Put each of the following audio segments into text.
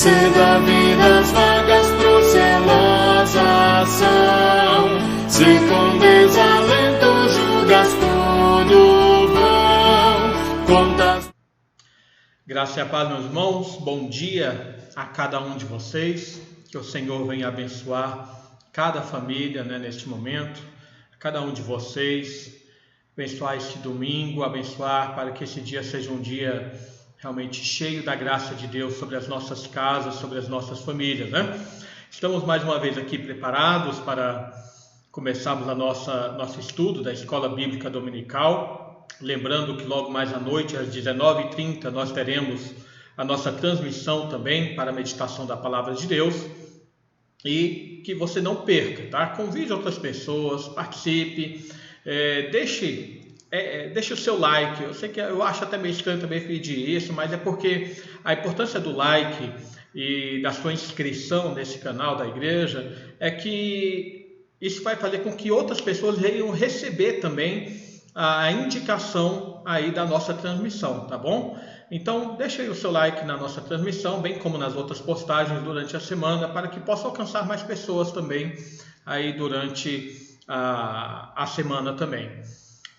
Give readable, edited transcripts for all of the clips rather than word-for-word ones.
Se da vida as vagas procelosa são, se com desalento julgas tudo vão, contas. Graça e a paz, meus irmãos. Bom dia a cada um de vocês. Que o Senhor venha abençoar cada família, neste momento, cada um de vocês, abençoar este domingo, abençoar para que esse dia seja um dia realmente cheio da graça de Deus sobre as nossas casas, sobre as nossas famílias, Estamos mais uma vez aqui preparados para começarmos nosso estudo da Escola Bíblica Dominical. Lembrando que logo mais à noite, às 19h30, nós teremos a nossa transmissão também para a meditação da Palavra de Deus. E que você não perca, tá? Convide outras pessoas, participe, deixe o seu like. Eu sei que eu acho até meio estranho também pedir isso, mas é porque a importância do like e da sua inscrição nesse canal da igreja é que isso vai fazer com que outras pessoas venham receber também a indicação aí da nossa transmissão, tá bom? Então, deixe aí o seu like na nossa transmissão, bem como nas outras postagens durante a semana, para que possa alcançar mais pessoas também aí durante a semana também.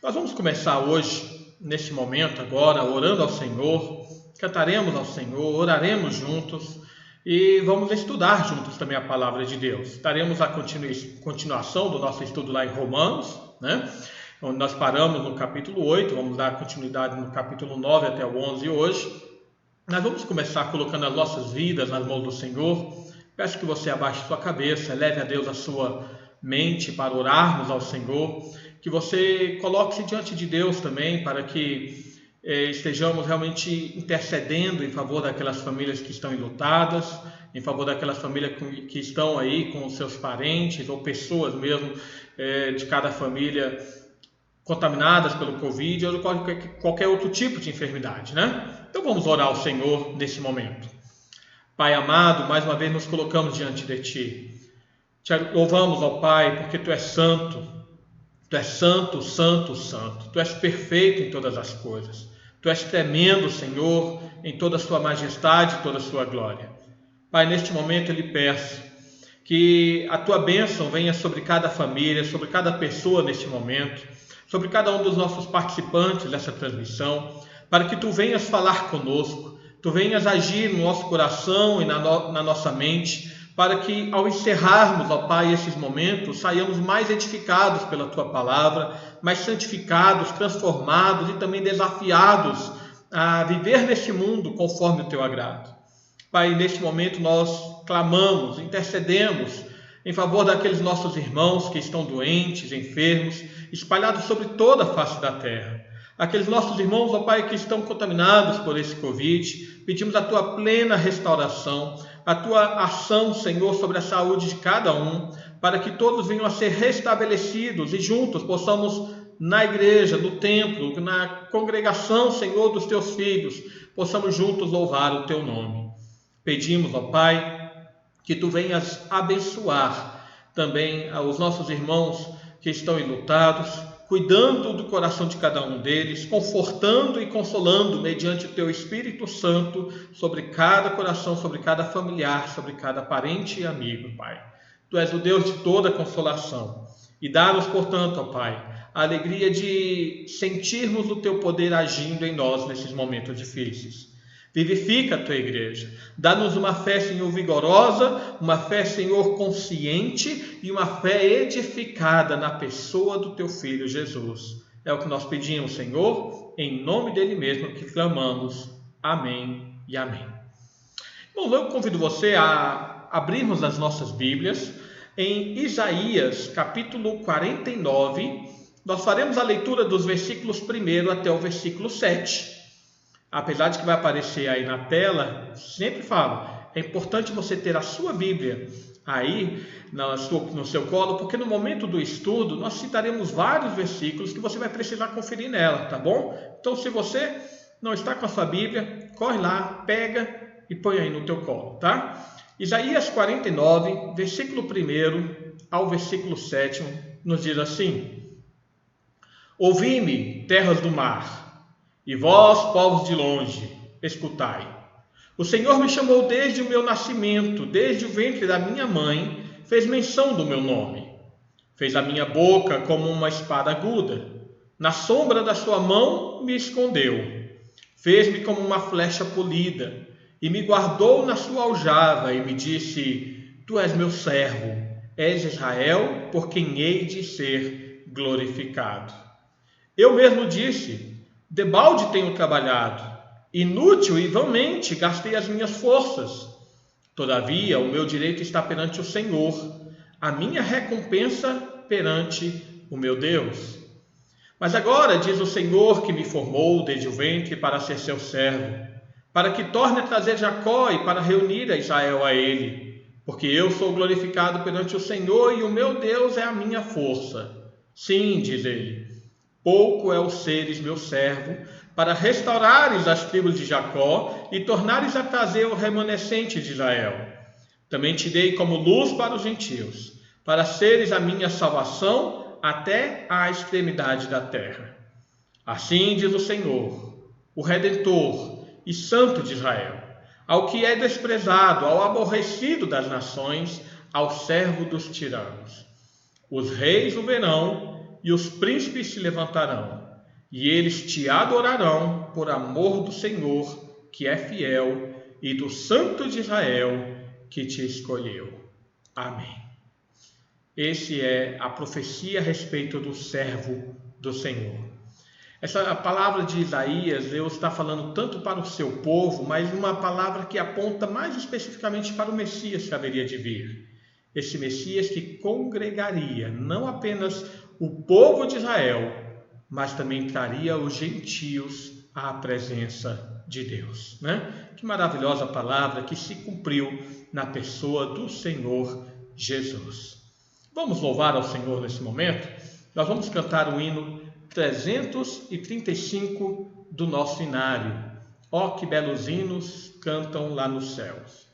Nós vamos começar hoje, nesse momento agora, orando ao Senhor, cantaremos ao Senhor, oraremos juntos e vamos estudar juntos também a Palavra de Deus. Daremos a continuação do nosso estudo lá em Romanos, onde nós paramos no capítulo 8, vamos dar continuidade no capítulo 9 até o 11 hoje. Nós vamos começar colocando as nossas vidas nas mãos do Senhor. Peço que você abaixe sua cabeça, leve a Deus a sua mente para orarmos ao Senhor, que você coloque-se diante de Deus também para que estejamos realmente intercedendo em favor daquelas famílias que estão enlutadas, em favor daquelas famílias que estão aí com os seus parentes ou pessoas mesmo de cada família contaminadas pelo Covid ou qualquer outro tipo de enfermidade, Então vamos orar ao Senhor nesse momento. Pai amado, mais uma vez nos colocamos diante de Ti. Te louvamos, ó Pai, porque Tu és santo. Tu és santo, santo, santo. Tu és perfeito em todas as coisas. Tu és tremendo, Senhor, em toda a Sua majestade e toda a Sua glória. Pai, neste momento eu lhe peço que a Tua bênção venha sobre cada família, sobre cada pessoa neste momento, sobre cada um dos nossos participantes dessa transmissão, para que Tu venhas falar conosco, Tu venhas agir no nosso coração e na nossa mente, para que ao encerrarmos, ó Pai, esses momentos, saiamos mais edificados pela Tua palavra, mais santificados, transformados e também desafiados a viver neste mundo conforme o Teu agrado. Pai, neste momento nós clamamos, intercedemos em favor daqueles nossos irmãos que estão doentes, enfermos, espalhados sobre toda a face da terra. Aqueles nossos irmãos, ó Pai, que estão contaminados por esse Covid, pedimos a Tua plena restauração, a Tua ação, Senhor, sobre a saúde de cada um, para que todos venham a ser restabelecidos e juntos possamos, na igreja, no templo, na congregação, Senhor, dos Teus filhos, possamos juntos louvar o Teu nome. Pedimos, ó Pai, que Tu venhas abençoar também os nossos irmãos que estão enlutados, cuidando do coração de cada um deles, confortando e consolando mediante o Teu Espírito Santo sobre cada coração, sobre cada familiar, sobre cada parente e amigo, Pai. Tu és o Deus de toda consolação. E dá-nos, portanto, ó Pai, a alegria de sentirmos o Teu poder agindo em nós nesses momentos difíceis. Vivifica a Tua igreja, dá-nos uma fé, Senhor, vigorosa, uma fé, Senhor, consciente e uma fé edificada na pessoa do Teu Filho Jesus. É o que nós pedimos, Senhor, em nome dEle mesmo que clamamos. Amém e amém. Bom, eu convido você a abrirmos as nossas Bíblias em Isaías, capítulo 49. Nós faremos a leitura dos versículos 1 até o versículo 7. Apesar de que vai aparecer aí na tela, sempre falo, é importante você ter a sua Bíblia aí no seu colo, porque no momento do estudo nós citaremos vários versículos que você vai precisar conferir nela, tá bom? Então, se você não está com a sua Bíblia, corre lá, pega e põe aí no teu colo, tá? Isaías 49, versículo 1 ao versículo 7, nos diz assim: Ouvi-me, terras do mar, e vós, povos de longe, escutai. O Senhor me chamou desde o meu nascimento, desde o ventre da minha mãe, fez menção do meu nome. Fez a minha boca como uma espada aguda. Na sombra da sua mão me escondeu. Fez-me como uma flecha polida e me guardou na sua aljava e me disse: Tu és meu servo, és Israel, por quem hei de ser glorificado. Eu mesmo disse: debalde tenho trabalhado, inútil e vãmente gastei as minhas forças. Todavia, o meu direito está perante o Senhor, a minha recompensa perante o meu Deus. Mas agora, diz o Senhor, que me formou desde o ventre para ser seu servo, para que torne a trazer Jacó e para reunir a Israel a ele, porque eu sou glorificado perante o Senhor e o meu Deus é a minha força. Sim, diz ele, pouco é o seres meu servo, para restaurares as tribos de Jacó e tornares a trazer o remanescente de Israel. Também te dei como luz para os gentios, para seres a minha salvação até a extremidade da terra. Assim diz o Senhor, o Redentor e Santo de Israel, ao que é desprezado, ao aborrecido das nações, ao servo dos tiranos. Os reis o verão e os príncipes se levantarão, e eles te adorarão por amor do Senhor, que é fiel, e do Santo de Israel, que te escolheu. Amém. Esse é a profecia a respeito do servo do Senhor. Essa palavra de Isaías, Deus está falando tanto para o seu povo, mas uma palavra que aponta mais especificamente para o Messias que haveria de vir. Esse Messias que congregaria não apenas o povo de Israel, mas também traria os gentios à presença de Deus, né? Que maravilhosa palavra que se cumpriu na pessoa do Senhor Jesus. Vamos louvar ao Senhor nesse momento? Nós vamos cantar o hino 335 do nosso inário. Ó, que belos hinos cantam lá nos céus.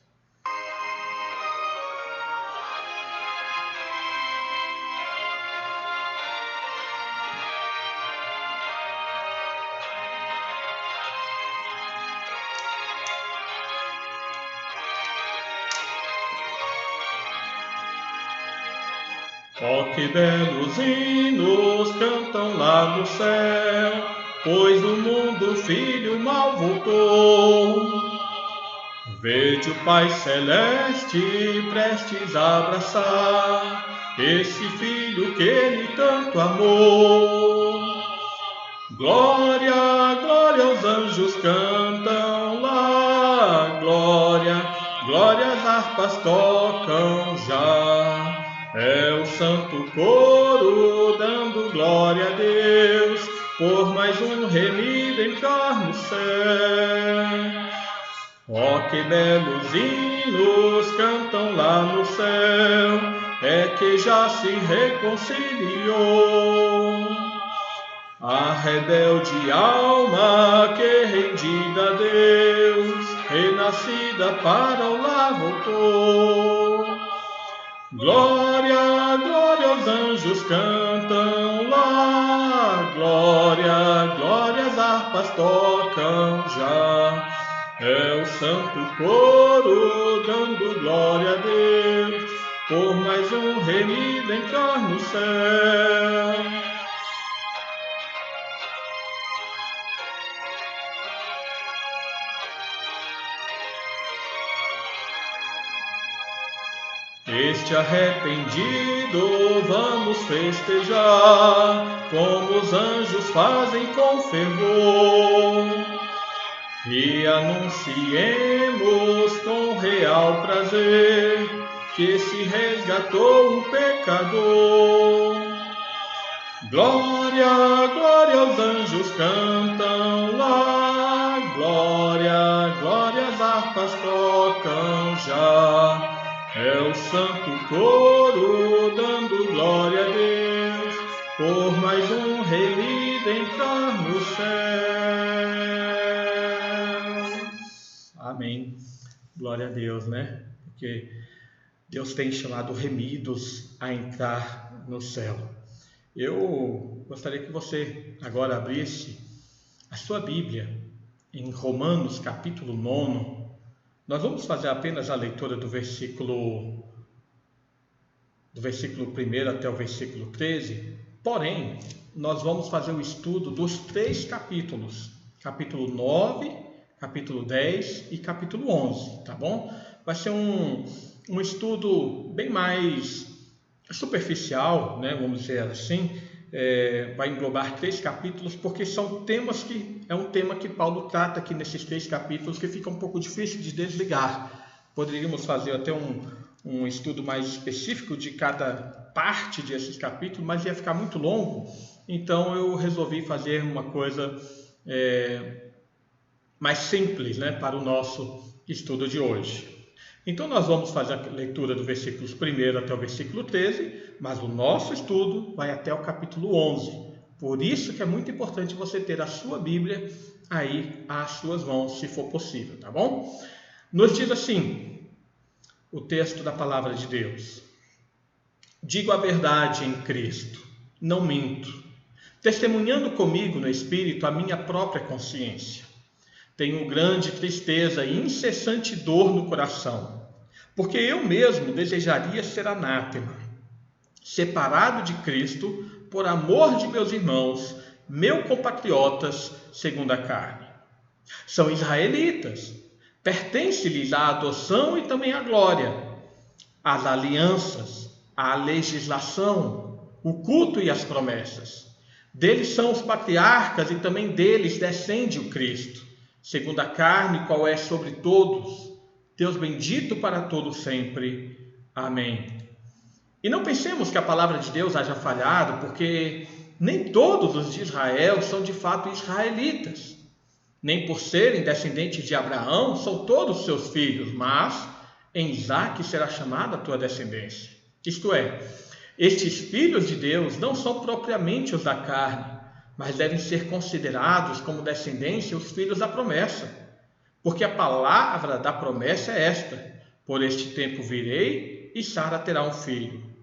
Ó, que belos hinos cantam lá no céu, pois do mundo o Filho mal voltou. Vede o Pai Celeste prestes a abraçar esse Filho que Ele tanto amou. Glória, glória aos anjos cantam lá, glória, glória as harpas tocam já. É o santo coro dando glória a Deus, por mais um remido entrar no céu. Ó, que belos hinos cantam lá no céu, é que já se reconciliou a rebelde alma que rendida a Deus, renascida para o lar voltou. Glória, glória aos anjos cantam lá, glória, glória as harpas tocam já. É o santo coro dando glória a Deus, por mais um remido entrar no céu. Este arrependido vamos festejar, como os anjos fazem com fervor, e anunciemos com real prazer que se resgatou um pecador. Glória, glória aos anjos cantam lá, glória, glória as harpas tocam já. É o santo coro dando glória a Deus, por mais um remido entrar no céu. Amém. Glória a Deus, né? Porque Deus tem chamado remidos a entrar no céu. Eu gostaria que você agora abrisse a sua Bíblia em Romanos capítulo 9. Nós vamos fazer apenas a leitura do versículo 1 até o versículo 13, porém, nós vamos fazer o estudo dos 3 capítulos, capítulo 9, capítulo 10 e capítulo 11, tá bom? Vai ser um estudo bem mais superficial, né, vamos dizer assim, vai englobar 3 capítulos, porque são temas é um tema que Paulo trata aqui nesses 3 capítulos que fica um pouco difícil de desligar. Poderíamos fazer até um estudo mais específico de cada parte desses capítulos, mas ia ficar muito longo, então eu resolvi fazer uma coisa mais simples, né, para o nosso estudo de hoje. Então nós vamos fazer a leitura do versículos 1 até o versículo 13, mas o nosso estudo vai até o capítulo 11. Por isso que é muito importante você ter a sua Bíblia aí às suas mãos, se for possível, tá bom? Nos diz assim, o texto da palavra de Deus: digo a verdade em Cristo, não minto, testemunhando comigo no Espírito a minha própria consciência. Tenho grande tristeza e incessante dor no coração, porque eu mesmo desejaria ser anátema, separado de Cristo, por amor de meus irmãos, meus compatriotas, segundo a carne. São israelitas, pertence-lhes a adoção e também a glória, as alianças, a legislação, o culto e as promessas. Deles são os patriarcas e também deles descende o Cristo, segundo a carne, qual é sobre todos, Deus bendito para todos sempre. Amém. E não pensemos que a palavra de Deus haja falhado, porque nem todos os de Israel são de fato israelitas. Nem por serem descendentes de Abraão são todos seus filhos, mas em Isaque será chamada a tua descendência. Isto é, estes filhos de Deus não são propriamente os da carne, mas devem ser considerados como descendência os filhos da promessa. Porque a palavra da promessa é esta: por este tempo virei e Sara terá um filho.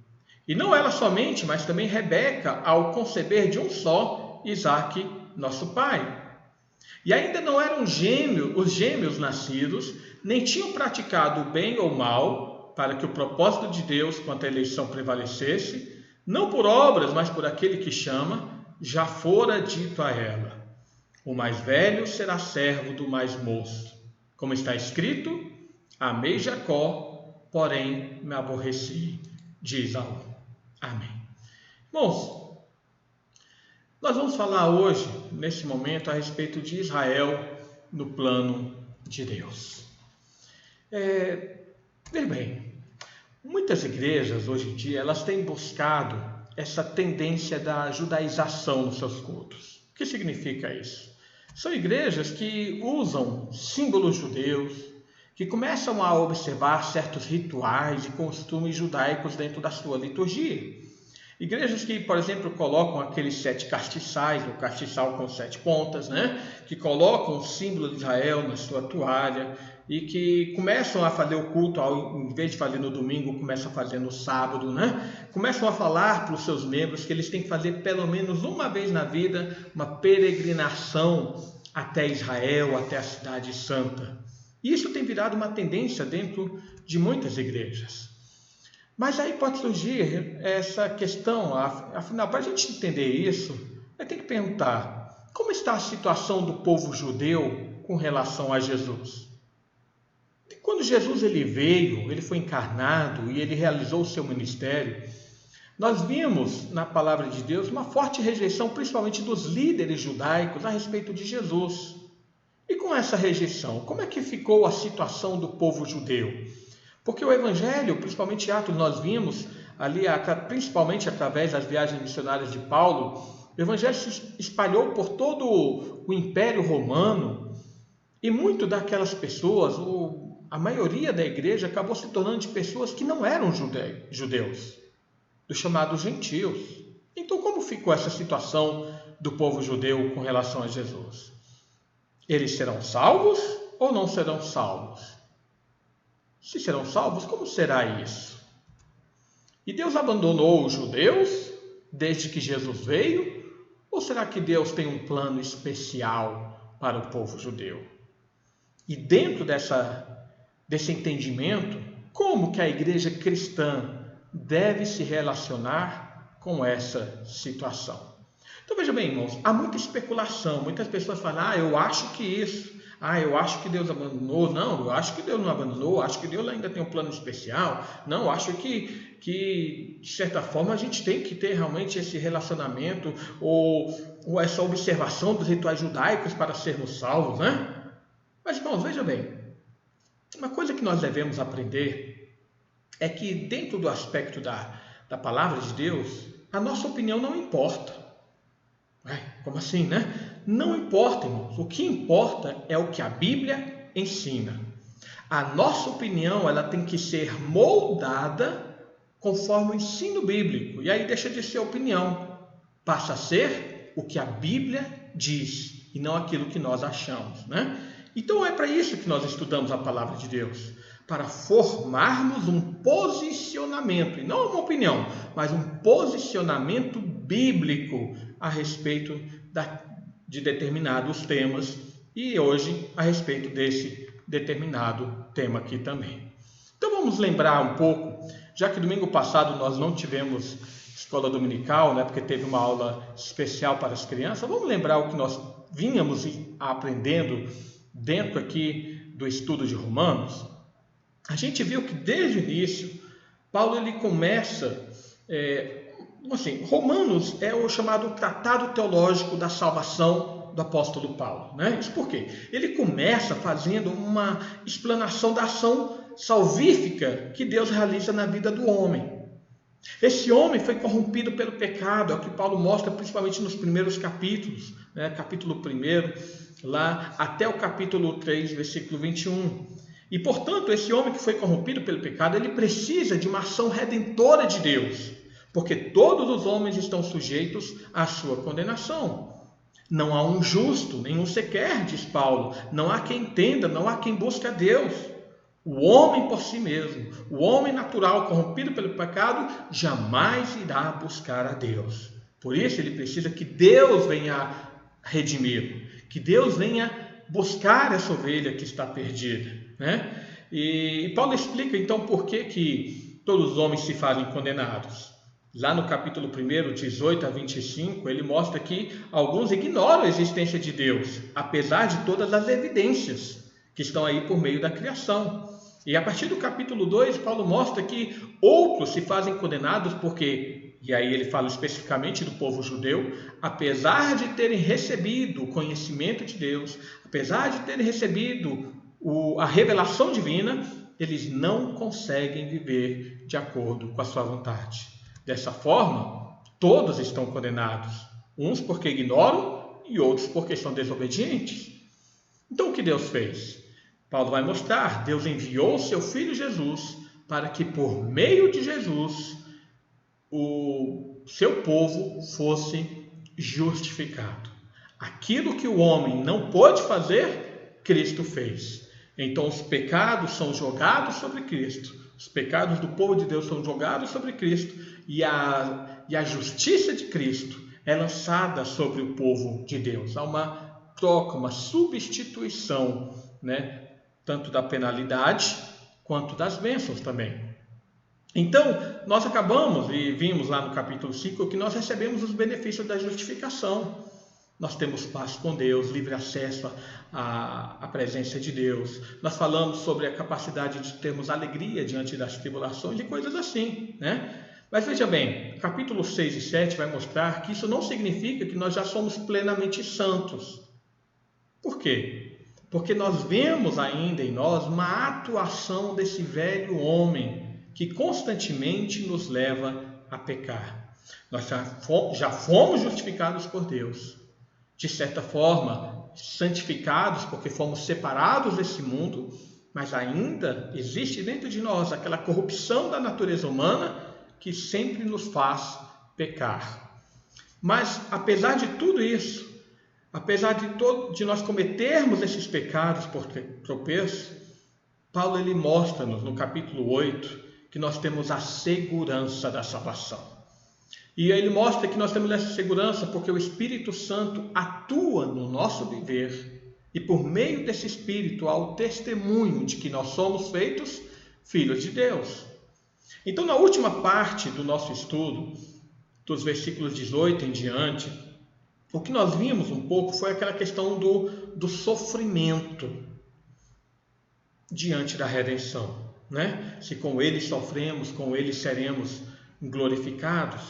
E não ela somente, mas também Rebeca, ao conceber de um só, Isaque, nosso pai. E ainda não eram os gêmeos nascidos, nem tinham praticado o bem ou o mal, para que o propósito de Deus quanto à eleição prevalecesse, não por obras, mas por aquele que chama, já fora dito a ela: o mais velho será servo do mais moço. Como está escrito: amei Jacó, porém me aborreci de Esaú. Amém. Irmãos, nós vamos falar hoje, nesse momento, a respeito de Israel no plano de Deus. Veja bem, muitas igrejas hoje em dia, elas têm buscado essa tendência da judaização nos seus cultos. O que significa isso? São igrejas que usam símbolos judeus, que começam a observar certos rituais e costumes judaicos dentro da sua liturgia. Igrejas que, por exemplo, colocam aqueles 7 castiçais, o castiçal com 7 pontas, né? Que colocam o símbolo de Israel na sua toalha e que começam a fazer o culto, em vez de fazer no domingo, começam a fazer no sábado, né? Começam a falar para os seus membros que eles têm que fazer pelo menos uma vez na vida uma peregrinação até Israel, até a cidade santa. E isso tem virado uma tendência dentro de muitas igrejas. Mas aí pode surgir essa questão, afinal, para a gente entender isso, tem que perguntar: como está a situação do povo judeu com relação a Jesus? Quando Jesus ele veio, ele foi encarnado e ele realizou o seu ministério, nós vimos na palavra de Deus uma forte rejeição, principalmente dos líderes judaicos, a respeito de Jesus. E com essa rejeição, como é que ficou a situação do povo judeu? Porque o Evangelho, principalmente Atos, nós vimos ali, principalmente através das viagens missionárias de Paulo, o Evangelho se espalhou por todo o Império Romano e muito daquelas pessoas, a maioria da igreja acabou se tornando de pessoas que não eram judeus, dos chamados gentios. Então, como ficou essa situação do povo judeu com relação a Jesus? Eles serão salvos ou não serão salvos? Se serão salvos, como será isso? E Deus abandonou os judeus desde que Jesus veio? Ou será que Deus tem um plano especial para o povo judeu? E dentro dessa desse entendimento, como que a igreja cristã deve se relacionar com essa situação. Então veja bem, irmãos, há muita especulação, muitas pessoas falam, eu acho que isso, eu acho que Deus abandonou, não, eu acho que Deus não abandonou, eu acho que Deus ainda tem um plano especial, não, eu acho que de certa forma a gente tem que ter realmente esse relacionamento ou essa observação dos rituais judaicos para sermos salvos, né? Mas, irmãos, veja bem, uma coisa que nós devemos aprender é que dentro do aspecto da palavra de Deus, a nossa opinião não importa. Como assim, né? Não importa, irmãos. O que importa é o que a Bíblia ensina. A nossa opinião, ela tem que ser moldada conforme o ensino bíblico. E aí deixa de ser opinião. Passa a ser o que a Bíblia diz e não aquilo que nós achamos, né? Então é para isso que nós estudamos a palavra de Deus. Para formarmos um posicionamento, e não uma opinião, mas um posicionamento bíblico a respeito de determinados temas, e hoje a respeito desse determinado tema aqui também. Então vamos lembrar um pouco, já que domingo passado nós não tivemos escola dominical, né, porque teve uma aula especial para as crianças, vamos lembrar o que nós vínhamos aprendendo dentro aqui do estudo de Romanos. A gente viu que desde o início, Paulo ele começa, Romanos é o chamado Tratado Teológico da Salvação do apóstolo Paulo, né? Isso por quê? Ele começa fazendo uma explanação da ação salvífica que Deus realiza na vida do homem. Esse homem foi corrompido pelo pecado, é o que Paulo mostra principalmente nos primeiros capítulos, né? Capítulo 1, lá até o capítulo 3, versículo 21. E, portanto, esse homem que foi corrompido pelo pecado, ele precisa de uma ação redentora de Deus, porque todos os homens estão sujeitos à sua condenação. Não há um justo, nenhum sequer, diz Paulo. Não há quem entenda, não há quem busque a Deus. O homem por si mesmo, o homem natural corrompido pelo pecado, jamais irá buscar a Deus. Por isso ele precisa que Deus venha redimi-lo, que Deus venha buscar essa ovelha que está perdida, né? E Paulo explica então por que todos os homens se fazem condenados. Lá no capítulo 1, 18 a 25, ele mostra que alguns ignoram a existência de Deus, apesar de todas as evidências que estão aí por meio da criação. E a partir do capítulo 2, Paulo mostra que outros se fazem condenados porque, e aí ele fala especificamente do povo judeu, apesar de terem recebido o conhecimento de Deus, apesar de terem recebido a revelação divina, eles não conseguem viver de acordo com a sua vontade. Dessa forma, todos estão condenados, uns porque ignoram e outros porque são desobedientes. Então o que Deus fez? Paulo vai mostrar, Deus enviou seu Filho Jesus para que por meio de Jesus o seu povo fosse justificado. Aquilo que o homem não pôde fazer, Cristo fez. Então os pecados são jogados sobre Cristo, os pecados do povo de Deus são jogados sobre Cristo e a justiça de Cristo é lançada sobre o povo de Deus. Há uma troca, uma substituição, né? Tanto da penalidade quanto das bênçãos também. Então, nós acabamos e vimos lá no capítulo 5 que nós recebemos os benefícios da justificação. Nós temos paz com Deus, livre acesso à presença de Deus. Nós falamos sobre a capacidade de termos alegria diante das tribulações e coisas assim, né? Mas veja bem, capítulo 6 e 7 vai mostrar que isso não significa que nós já somos plenamente santos. Por quê? Porque nós vemos ainda em nós uma atuação desse velho homem que constantemente nos leva a pecar. Nós já fomos justificados por Deus, de certa forma santificados porque fomos separados desse mundo, mas ainda existe dentro de nós aquela corrupção da natureza humana que sempre nos faz pecar. Mas apesar de tudo isso, apesar de nós cometermos esses pecados por tropeço, Paulo ele mostra-nos no capítulo 8 que nós temos a segurança da salvação. E ele mostra que nós temos essa segurança porque o Espírito Santo atua no nosso viver E por meio desse Espírito há o testemunho de que nós somos feitos filhos de Deus. Então, na última parte do nosso estudo, dos versículos 18 em diante, o que nós vimos um pouco foi aquela questão do sofrimento diante da redenção, né? Se com ele sofremos, com ele seremos glorificados.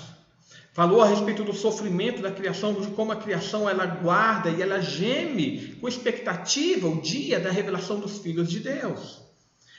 Falou a respeito do sofrimento da criação, de como a criação ela aguarda e ela geme com expectativa o dia da revelação dos filhos de Deus.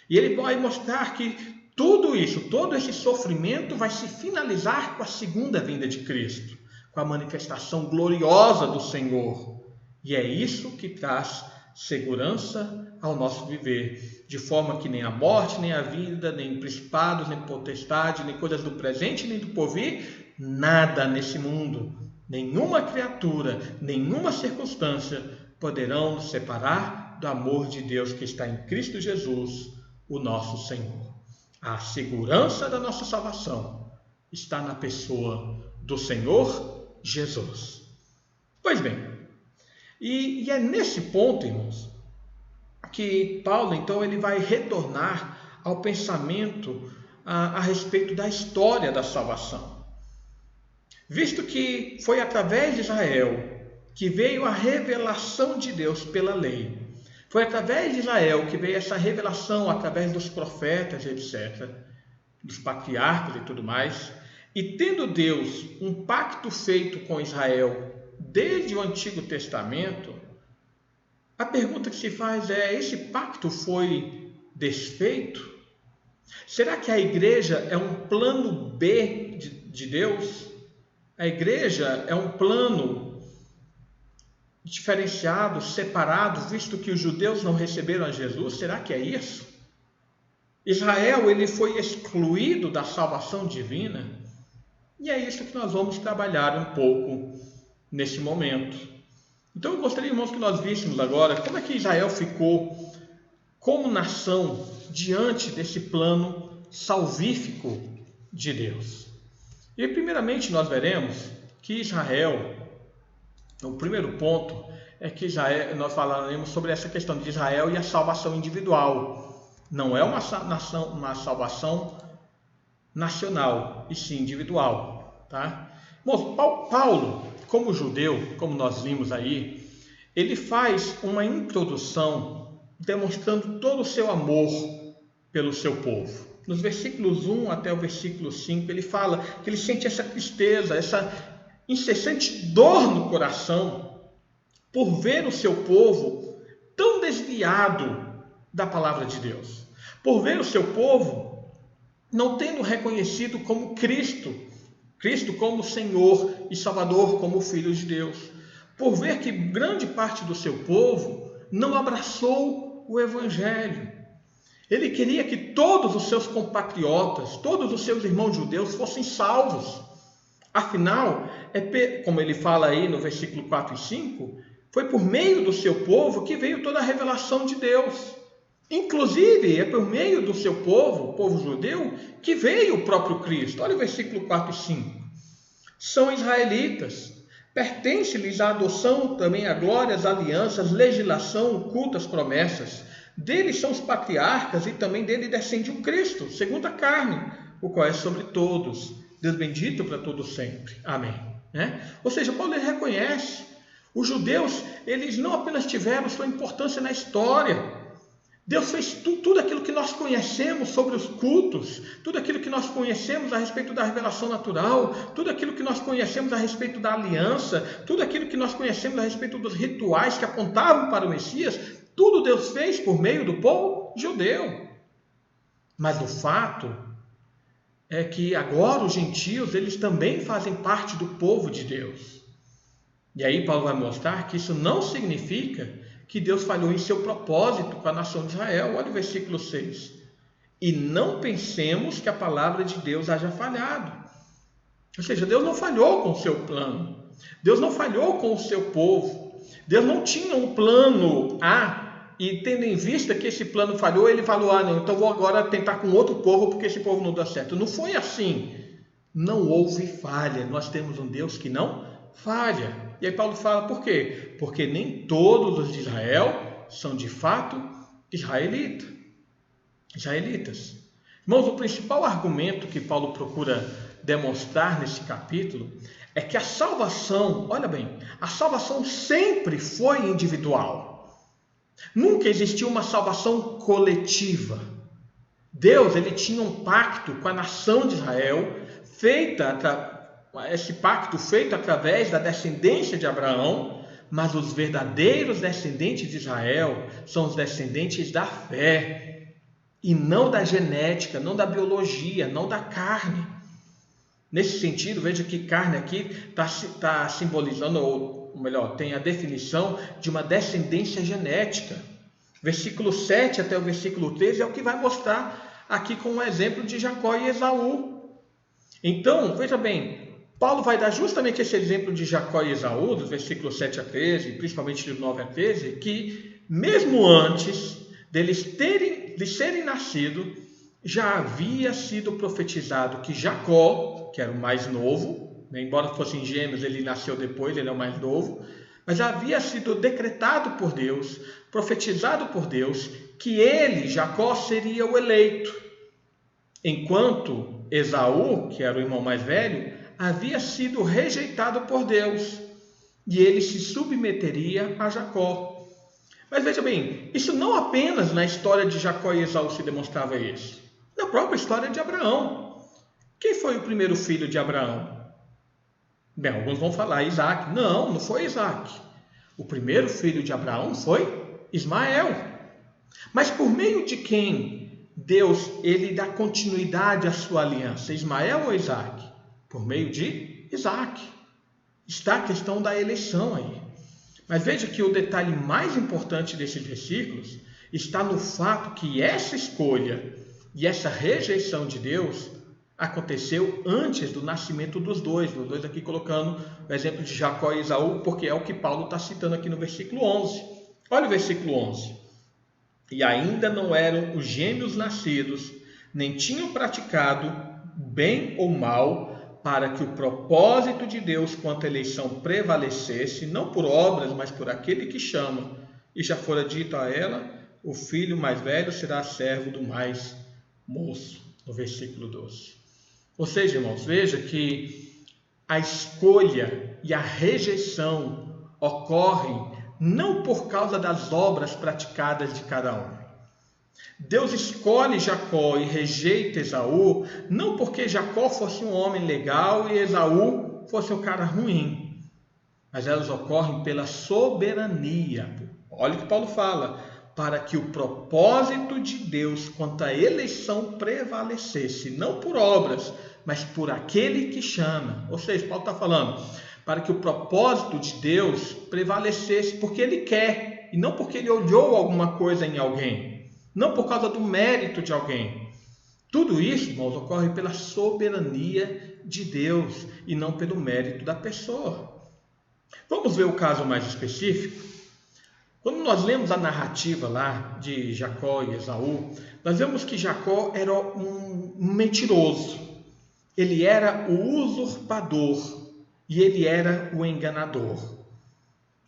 E ele vai mostrar que tudo isso, todo esse sofrimento vai se finalizar com a segunda vinda de Cristo, com a manifestação gloriosa do Senhor. E é isso que traz segurança ao nosso viver, de forma que nem a morte, nem a vida, nem principados, nem potestade, nem coisas do presente, nem do porvir, nada nesse mundo, nenhuma criatura, nenhuma circunstância poderão nos separar do amor de Deus que está em Cristo Jesus, o nosso Senhor. A segurança da nossa salvação está na pessoa do Senhor Jesus. Pois bem, e é nesse ponto, irmãos, que Paulo, então, ele vai retornar ao pensamento a respeito da história da salvação. Visto que foi através de Israel que veio a revelação de Deus pela lei, foi através de Israel que veio essa revelação através dos profetas, etc., dos patriarcas e tudo mais, e tendo Deus um pacto feito com Israel desde o Antigo Testamento, a pergunta que se faz é: esse pacto foi desfeito? Será que a igreja é um plano B de Deus? A igreja é um plano diferenciado, separado, visto que os judeus não receberam a Jesus? Será que é isso? Israel ele foi excluído da salvação divina? E é isso que nós vamos trabalhar um pouco nesse momento. Então eu gostaria, irmãos, que nós víssemos agora como é que Israel ficou como nação diante desse plano salvífico de Deus. E primeiramente nós veremos que Israel, o primeiro ponto é que Israel, nós falaremos sobre essa questão de Israel e a salvação individual. Não é uma salvação nacional, e sim individual. Tá? Irmãos, Paulo, como judeu, como nós vimos aí, ele faz uma introdução demonstrando todo o seu amor pelo seu povo. Nos versículos 1 até o versículo 5, ele fala que ele sente essa tristeza, essa incessante dor no coração por ver o seu povo tão desviado da palavra de Deus, por ver o seu povo não tendo reconhecido como Cristo como Senhor e Salvador, como Filho de Deus, por ver que grande parte do seu povo não abraçou o Evangelho. Ele queria que todos os seus compatriotas, todos os seus irmãos judeus fossem salvos. Afinal, como ele fala aí no versículo 4 e 5, foi por meio do seu povo que veio toda a revelação de Deus. Inclusive, é por meio do seu povo, o povo judeu, que veio o próprio Cristo. Olha o versículo 4 e 5. São israelitas, pertence-lhes a adoção, também a glórias, alianças, legislação, culto às promessas. Deles são os patriarcas e também dele descende o Cristo, segundo a carne, o qual é sobre todos. Deus bendito para todos sempre. Amém. Ou seja, Paulo ele reconhece, os judeus, eles não apenas tiveram sua importância na história. Deus fez tudo aquilo que nós conhecemos sobre os cultos, tudo aquilo que nós conhecemos a respeito da revelação natural, tudo aquilo que nós conhecemos a respeito da aliança, tudo aquilo que nós conhecemos a respeito dos rituais que apontavam para o Messias, tudo Deus fez por meio do povo judeu. Mas o fato é que agora os gentios, eles também fazem parte do povo de Deus. E aí Paulo vai mostrar que isso não significa que Deus falhou em seu propósito com a nação de Israel. Olha o versículo 6. E não pensemos que a palavra de Deus haja falhado. Ou seja, Deus não falhou com o seu plano. Deus não falhou com o seu povo. Deus não tinha um plano A, e tendo em vista que esse plano falhou, ele falou: não, então vou agora tentar com outro povo, porque esse povo não dá certo. Não foi assim. Não houve falha. Nós temos um Deus que não falha. E aí Paulo fala por quê? Porque nem todos os de Israel são de fato israelitas. Irmãos, o principal argumento que Paulo procura demonstrar nesse capítulo é que a salvação, olha bem, a salvação sempre foi individual. Nunca existiu uma salvação coletiva. Deus, ele tinha um pacto com a nação de Israel, esse pacto feito através da descendência de Abraão, mas os verdadeiros descendentes de Israel são os descendentes da fé, e não da genética, não da biologia, não da carne. Nesse sentido, veja que carne aqui está simbolizando, ou melhor, tem a definição de uma descendência genética. Versículo 7 até o versículo 13 é o que vai mostrar aqui com um exemplo de Jacó e Esaú. Então, veja bem, Paulo vai dar justamente esse exemplo de Jacó e Esaú, dos versículos 7 a 13, principalmente do 9 a 13, que mesmo antes de serem nascidos, já havia sido profetizado que Jacó, que era o mais novo, né, embora fossem gêmeos, ele nasceu depois, ele é o mais novo, mas já havia sido decretado por Deus, profetizado por Deus, que ele, Jacó, seria o eleito, enquanto Esaú, que era o irmão mais velho, havia sido rejeitado por Deus, e ele se submeteria a Jacó. Mas veja bem, isso não apenas na história de Jacó e Esaú se demonstrava isso. Na própria história de Abraão. Quem foi o primeiro filho de Abraão? Bem, alguns vão falar Isaac. Não foi Isaac. O primeiro filho de Abraão foi Ismael. Mas por meio de quem Deus ele dá continuidade à sua aliança? Ismael ou Isaac? Por meio de Isaac. Está a questão da eleição aí. Mas veja que o detalhe mais importante desses versículos está no fato que essa escolha e essa rejeição de Deus aconteceu antes do nascimento dos dois. Os dois aqui colocando o exemplo de Jacó e Esaú, porque é o que Paulo está citando aqui no versículo 11. Olha o versículo 11. E ainda não eram os gêmeos nascidos, nem tinham praticado bem ou mal, para que o propósito de Deus quanto à eleição prevalecesse, não por obras, mas por aquele que chama. E já fora dito a ela, o filho mais velho será servo do mais moço, no versículo 12. Ou seja, irmãos, veja que a escolha e a rejeição ocorrem não por causa das obras praticadas de cada um. Deus escolhe Jacó e rejeita Esaú, não porque Jacó fosse um homem legal e Esaú fosse um cara ruim, mas elas ocorrem pela soberania. Olha o que Paulo fala, para que o propósito de Deus quanto à eleição prevalecesse, não por obras, mas por aquele que chama. Ou seja, Paulo está falando, para que o propósito de Deus prevalecesse porque ele quer, e não porque ele olhou alguma coisa em alguém. Não por causa do mérito de alguém. Tudo isso, irmãos, ocorre pela soberania de Deus e não pelo mérito da pessoa. Vamos ver o caso mais específico? Quando nós lemos a narrativa lá de Jacó e Esaú, nós vemos que Jacó era um mentiroso. Ele era o usurpador e ele era o enganador.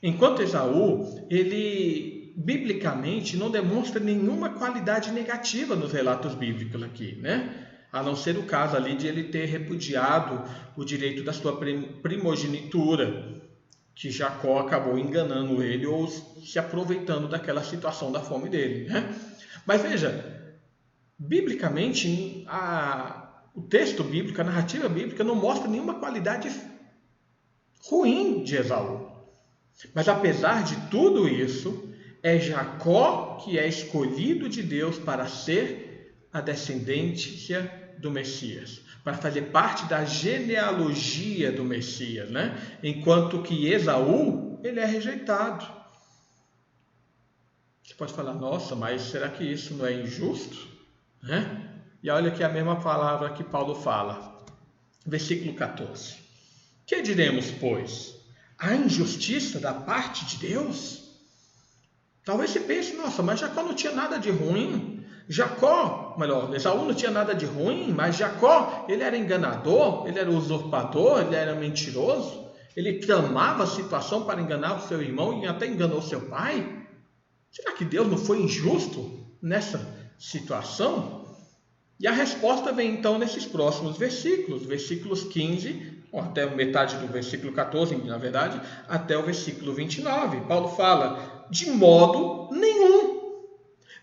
Enquanto Esaú, ele biblicamente não demonstra nenhuma qualidade negativa nos relatos bíblicos aqui, né? A não ser o caso ali de ele ter repudiado o direito da sua primogenitura, que Jacó acabou enganando ele ou se aproveitando daquela situação da fome dele, né? Mas veja, biblicamente, o texto bíblico, a narrativa bíblica não mostra nenhuma qualidade ruim de Esaú. Mas apesar de tudo isso, é Jacó que é escolhido de Deus para ser a descendência do Messias, para fazer parte da genealogia do Messias, né? Enquanto que Esaú, ele é rejeitado. Você pode falar, nossa, mas será que isso não é injusto? Né? E olha aqui a mesma palavra que Paulo fala, versículo 14. Que diremos, pois? Há injustiça da parte de Deus? Talvez você pense, nossa, mas Jacó não tinha nada de ruim. Esaú não tinha nada de ruim, mas Jacó, ele era enganador, ele era usurpador, ele era mentiroso. Ele tramava a situação para enganar o seu irmão e até enganou seu pai? Será que Deus não foi injusto nessa situação? E a resposta vem então nesses próximos versículos, versículos 15, ou até metade do versículo 14, na verdade, até o versículo 29. Paulo fala: de modo nenhum.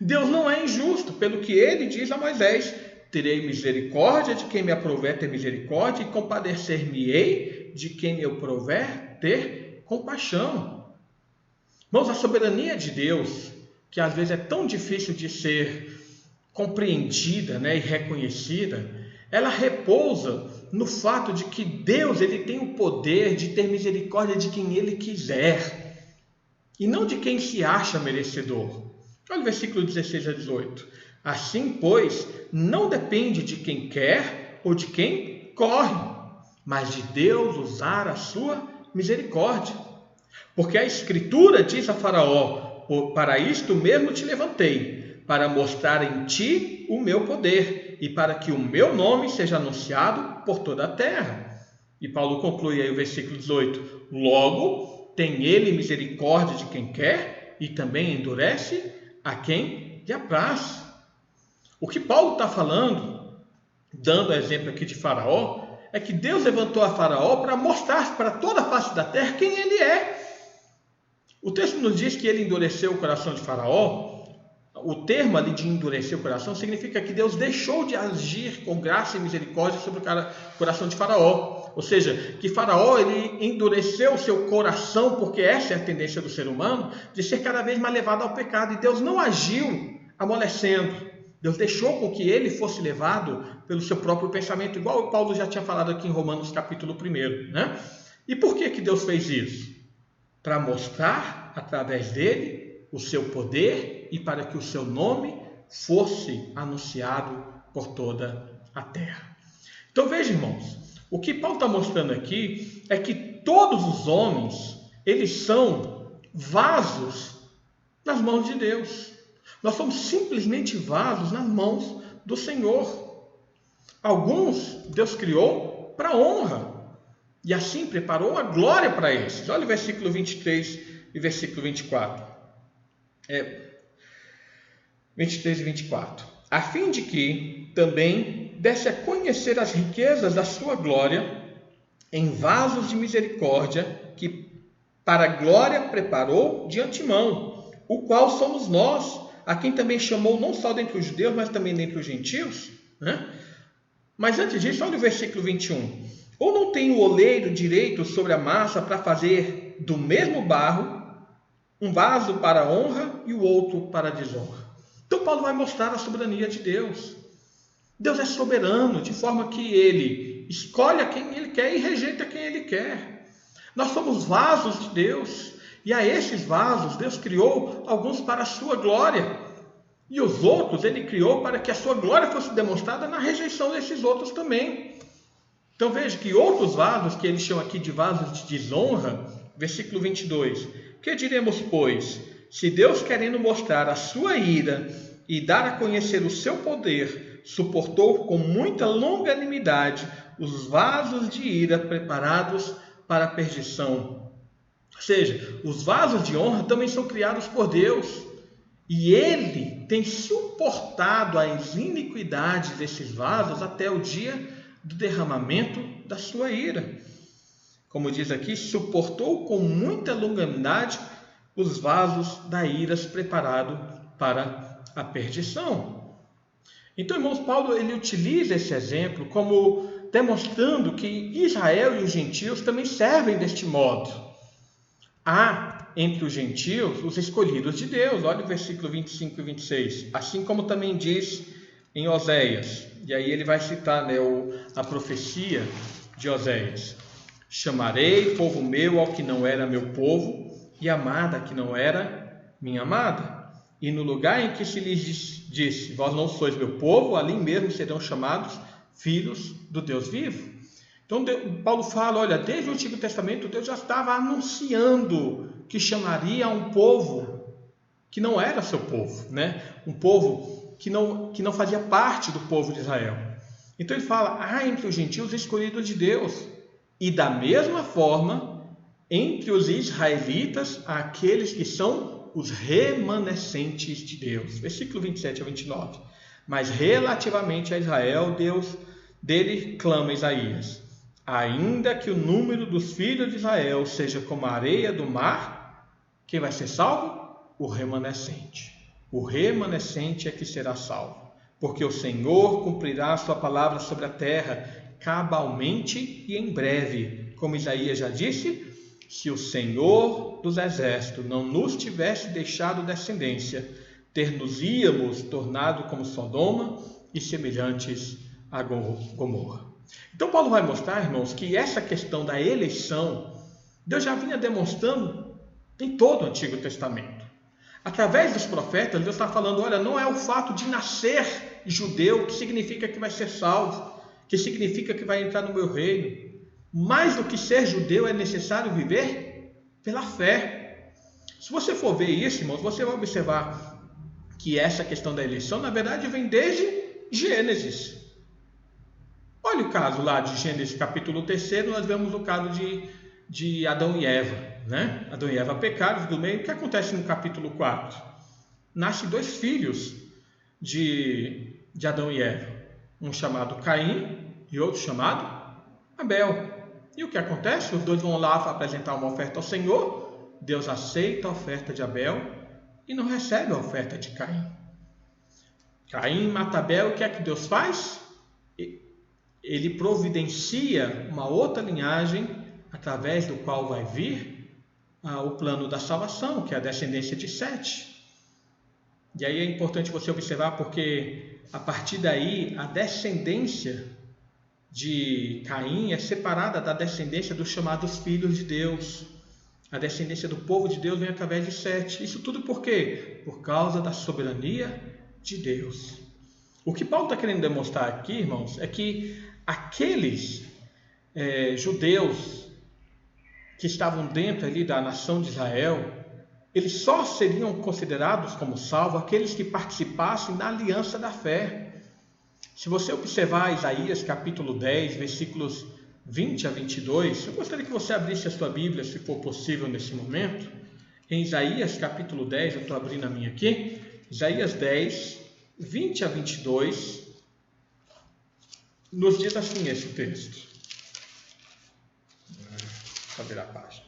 Deus não é injusto, pelo que ele diz a Moisés: terei misericórdia de quem me aprouver ter misericórdia, e compadecer-me-ei de quem me aprouver ter compaixão. Irmãos, a soberania de Deus, que às vezes é tão difícil de ser compreendida, e reconhecida, ela repousa no fato de que Deus ele tem o poder de ter misericórdia de quem ele quiser, e não de quem se acha merecedor. Olha o versículo 16 a 18. Assim, pois, não depende de quem quer ou de quem corre, mas de Deus usar a sua misericórdia. Porque a Escritura diz a Faraó: para isto mesmo te levantei, para mostrar em ti o meu poder, e para que o meu nome seja anunciado por toda a terra. E Paulo conclui aí o versículo 18: logo, tem ele misericórdia de quem quer, e também endurece a quem lhe apraz. O que Paulo está falando, dando exemplo aqui de Faraó, é que Deus levantou a Faraó para mostrar para toda a face da terra quem ele é. O texto nos diz que ele endureceu o coração de Faraó. O termo ali de endurecer o coração significa que Deus deixou de agir com graça e misericórdia sobre o coração de Faraó. Ou seja, que Faraó ele endureceu o seu coração, porque essa é a tendência do ser humano, de ser cada vez mais levado ao pecado. E Deus não agiu amolecendo. Deus deixou com que ele fosse levado pelo seu próprio pensamento, igual o Paulo já tinha falado aqui em Romanos capítulo 1. E por que Deus fez isso? Para mostrar, através dele, o seu poder e para que o seu nome fosse anunciado por toda a terra. Então veja, irmãos, o que Paulo está mostrando aqui é que todos os homens, eles são vasos nas mãos de Deus. Nós somos simplesmente vasos nas mãos do Senhor. Alguns Deus criou para honra, e assim preparou a glória para esses. Olha o versículo 23 e versículo 24. 23 e 24. A fim de que também desse a conhecer as riquezas da sua glória em vasos de misericórdia, que para a glória preparou de antemão, o qual somos nós, a quem também chamou não só dentre os judeus, mas também dentre os gentios. Mas antes disso, olha o versículo 21. Ou não tem o oleiro direito sobre a massa para fazer do mesmo barro um vaso para a honra e o outro para a desonra? Então Paulo vai mostrar a soberania de Deus. Deus é soberano, de forma que ele escolhe a quem ele quer e rejeita quem ele quer. Nós somos vasos de Deus, e a esses vasos Deus criou alguns para a sua glória, e os outros ele criou para que a sua glória fosse demonstrada na rejeição desses outros também. Então veja que outros vasos, que ele chama aqui de vasos de desonra, versículo 22. Que diremos, pois? Se Deus, querendo mostrar a sua ira e dar a conhecer o seu poder, suportou com muita longanimidade os vasos de ira preparados para a perdição. Ou seja, os vasos de honra também são criados por Deus, e ele tem suportado as iniquidades desses vasos até o dia do derramamento da sua ira. Como diz aqui, suportou com muita longanimidade os vasos da ira preparados para a perdição. Então, irmãos, Paulo ele utiliza esse exemplo como demonstrando que Israel e os gentios também servem deste modo. Há entre os gentios os escolhidos de Deus. Olha o versículo 25 e 26. Assim como também diz em Oséias. E aí ele vai citar a profecia de Oséias. Chamarei povo meu ao que não era meu povo, e amada que não era minha amada. E no lugar em que se lhes disse, vós não sois meu povo, ali mesmo serão chamados filhos do Deus vivo. Então Paulo fala, olha, desde o Antigo Testamento Deus já estava anunciando que chamaria um povo que não era seu povo, um povo que não fazia parte do povo de Israel. Então ele fala, há entre os gentios escolhidos de Deus, e da mesma forma entre os israelitas aqueles que são os remanescentes de Deus. Versículo 27 a 29. Mas relativamente a Israel, Deus dele clama Isaías: ainda que o número dos filhos de Israel seja como a areia do mar, quem vai ser salvo? O remanescente. O remanescente é que será salvo, porque o Senhor cumprirá a sua palavra sobre a terra cabalmente e em breve. Como Isaías já disse, se o Senhor dos exércitos não nos tivesse deixado descendência, ter-nos-íamos tornado como Sodoma e semelhantes a Gomorra. Então Paulo vai mostrar, irmãos, que essa questão da eleição, Deus já vinha demonstrando em todo o Antigo Testamento. Através dos profetas, Deus está falando, olha, não é o fato de nascer judeu que significa que vai ser salvo, que significa que vai entrar no meu reino. Mais do que ser judeu, é necessário viver pela fé. Se você for ver isso, irmãos, você vai observar que essa questão da eleição, na verdade, vem desde Gênesis. Olha o caso lá de Gênesis capítulo 3, nós vemos o caso de Adão e Eva, né? Adão e Eva pecaram do meio. O que acontece no capítulo 4? Nascem 2 filhos de Adão e Eva, um chamado Caim e outro chamado Abel. E o que acontece? Os 2 vão lá apresentar uma oferta ao Senhor. Deus aceita a oferta de Abel e não recebe a oferta de Caim. Caim mata Abel. O que é que Deus faz? Ele providencia uma outra linhagem através do qual vai vir o plano da salvação, que é a descendência de Sete. E aí é importante você observar, porque a partir daí a descendência de Caim é separada da descendência dos chamados filhos de Deus. A descendência do povo de Deus vem através de Sete. Isso tudo por quê? Por causa da soberania de Deus. O que Paulo está querendo demonstrar aqui, irmãos, é que aqueles judeus que estavam dentro ali da nação de Israel, eles só seriam considerados como salvos aqueles que participassem da aliança da fé. Se você observar Isaías capítulo 10, versículos 20 a 22, eu gostaria que você abrisse a sua Bíblia, se for possível nesse momento. Em Isaías capítulo 10, eu estou abrindo a minha aqui, Isaías 10, 20 a 22, nos diz assim esse texto. Deixa eu ver a página.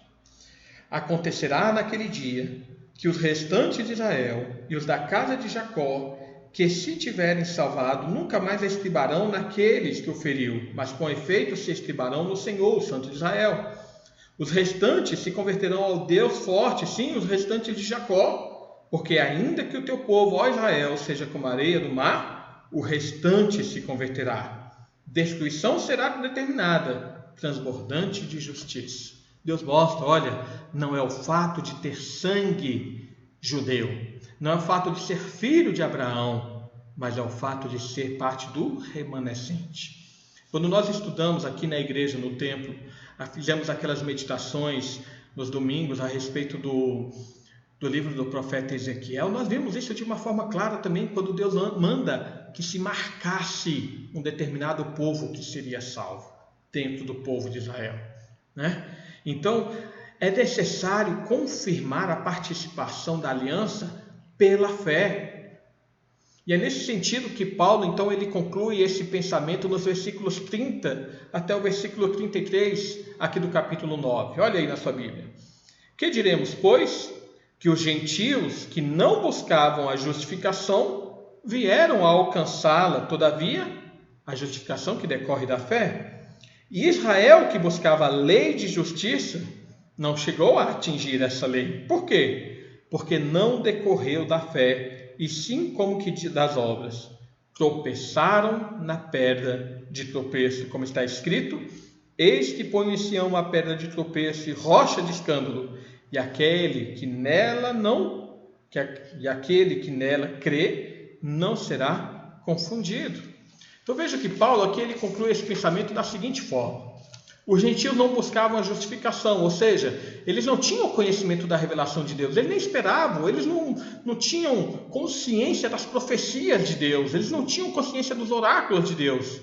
Acontecerá naquele dia que os restantes de Israel e os da casa de Jacó, que se tiverem salvado, nunca mais estribarão naqueles que o feriu, mas com efeito se estribarão no Senhor, o Santo de Israel. Os restantes se converterão ao Deus forte, sim, os restantes de Jacó, porque ainda que o teu povo, ó Israel, seja como a areia do mar, o restante se converterá. Destruição será determinada, transbordante de justiça. Deus mostra, olha, não é o fato de ter sangue judeu, não é o fato de ser filho de Abraão, mas é o fato de ser parte do remanescente. Quando nós estudamos aqui na igreja, no templo, fizemos aquelas meditações nos domingos a respeito do livro do profeta Ezequiel, nós vimos isso de uma forma clara também, quando Deus manda que se marcasse um determinado povo que seria salvo dentro do povo de Israel, né? Então, é necessário confirmar a participação da aliança pela fé. E é nesse sentido que Paulo, então, ele conclui esse pensamento nos versículos 30 até o versículo 33, aqui do capítulo 9. Olha aí na sua Bíblia. Que diremos, pois? Que os gentios que não buscavam a justificação vieram a alcançá-la, todavia, a justificação que decorre da fé. E Israel, que buscava a lei de justiça, não chegou a atingir essa lei. Por quê? Porque não decorreu da fé, e sim como que das obras. Tropeçaram na pedra de tropeço, como está escrito: eis que ponho em Sião uma pedra de tropeço e rocha de escândalo, e aquele que nela crê não será confundido. Então veja que Paulo aqui ele conclui esse pensamento da seguinte forma: os gentios não buscavam a justificação, ou seja, eles não tinham conhecimento da revelação de Deus, eles nem esperavam, eles não tinham consciência das profecias de Deus, eles não tinham consciência dos oráculos de Deus,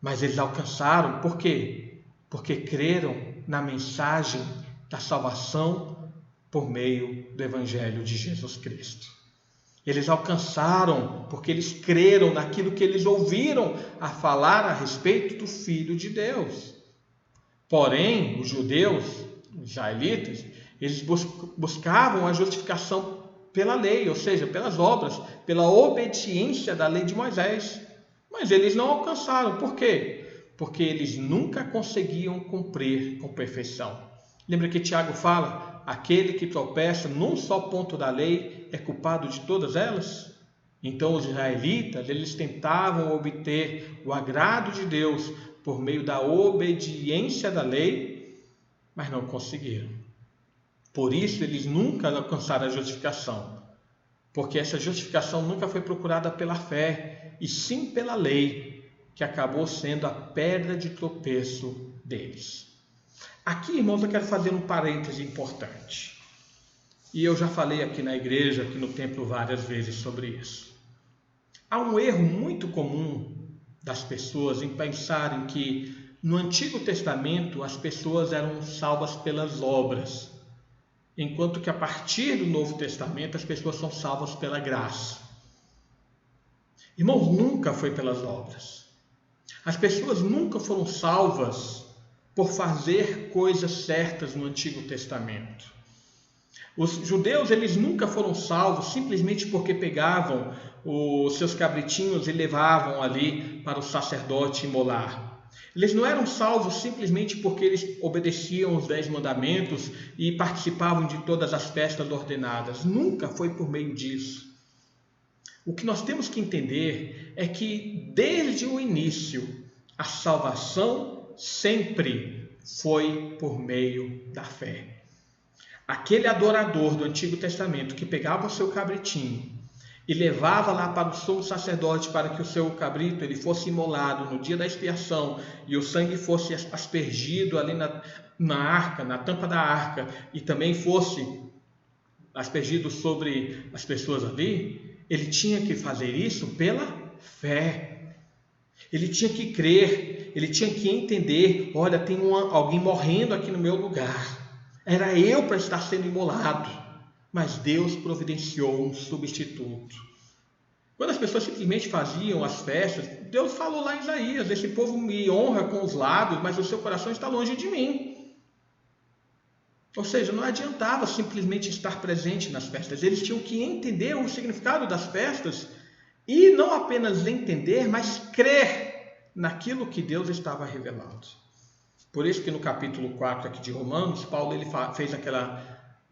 mas eles alcançaram. Por quê? Porque creram na mensagem da salvação por meio do Evangelho de Jesus Cristo. Eles alcançaram porque eles creram naquilo que eles ouviram a falar a respeito do Filho de Deus. Porém, os judeus, os israelitas, eles buscavam a justificação pela lei, ou seja, pelas obras, pela obediência da lei de Moisés. Mas eles não alcançaram. Por quê? Porque eles nunca conseguiam cumprir com perfeição. Lembra que Tiago fala? Aquele que tropeça num só ponto da lei é culpado de todas elas? Então os israelitas, eles tentavam obter o agrado de Deus por meio da obediência da lei, mas não conseguiram. Por isso eles nunca alcançaram a justificação, porque essa justificação nunca foi procurada pela fé, e sim pela lei, que acabou sendo a pedra de tropeço deles. Aqui, irmãos, eu quero fazer um parêntese importante. E eu já falei aqui na igreja, aqui no templo, várias vezes sobre isso. Há um erro muito comum das pessoas em pensarem que no Antigo Testamento as pessoas eram salvas pelas obras, enquanto que a partir do Novo Testamento as pessoas são salvas pela graça. Irmãos, nunca foi pelas obras. As pessoas nunca foram salvas por fazer coisas certas no Antigo Testamento. Os judeus, eles nunca foram salvos simplesmente porque pegavam os seus cabritinhos e levavam ali para o sacerdote imolar. Eles não eram salvos simplesmente porque eles obedeciam os 10 mandamentos e participavam de todas as festas ordenadas. Nunca foi por meio disso. O que nós temos que entender é que desde o início a salvação sempre foi por meio da fé. Aquele adorador do Antigo Testamento que pegava o seu cabritinho e levava lá para o sumo sacerdote para que o seu cabrito ele fosse imolado no dia da expiação e o sangue fosse aspergido ali na arca, na tampa da arca, e também fosse aspergido sobre as pessoas ali, ele tinha que fazer isso pela fé. Ele tinha que crer, ele tinha que entender, olha, tem alguém morrendo aqui no meu lugar. Era eu para estar sendo imolado, mas Deus providenciou um substituto. Quando as pessoas simplesmente faziam as festas, Deus falou lá em Isaías, esse povo me honra com os lábios, mas o seu coração está longe de mim. Ou seja, não adiantava simplesmente estar presente nas festas, eles tinham que entender o significado das festas e não apenas entender, mas crer naquilo que Deus estava revelando. Por isso que no capítulo 4 aqui de Romanos, Paulo ele fez aquela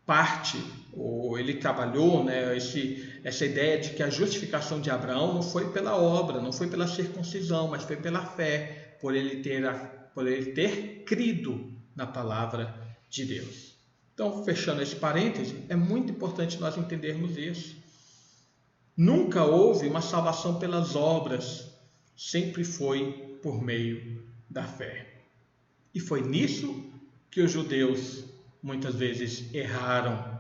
parte, ou ele trabalhou essa ideia de que a justificação de Abraão não foi pela obra, não foi pela circuncisão, mas foi pela fé, por ele ter crido na palavra de Deus. Então, fechando esse parêntese, é muito importante nós entendermos isso. Nunca houve uma salvação pelas obras, sempre foi por meio da fé. E foi nisso que os judeus muitas vezes erraram,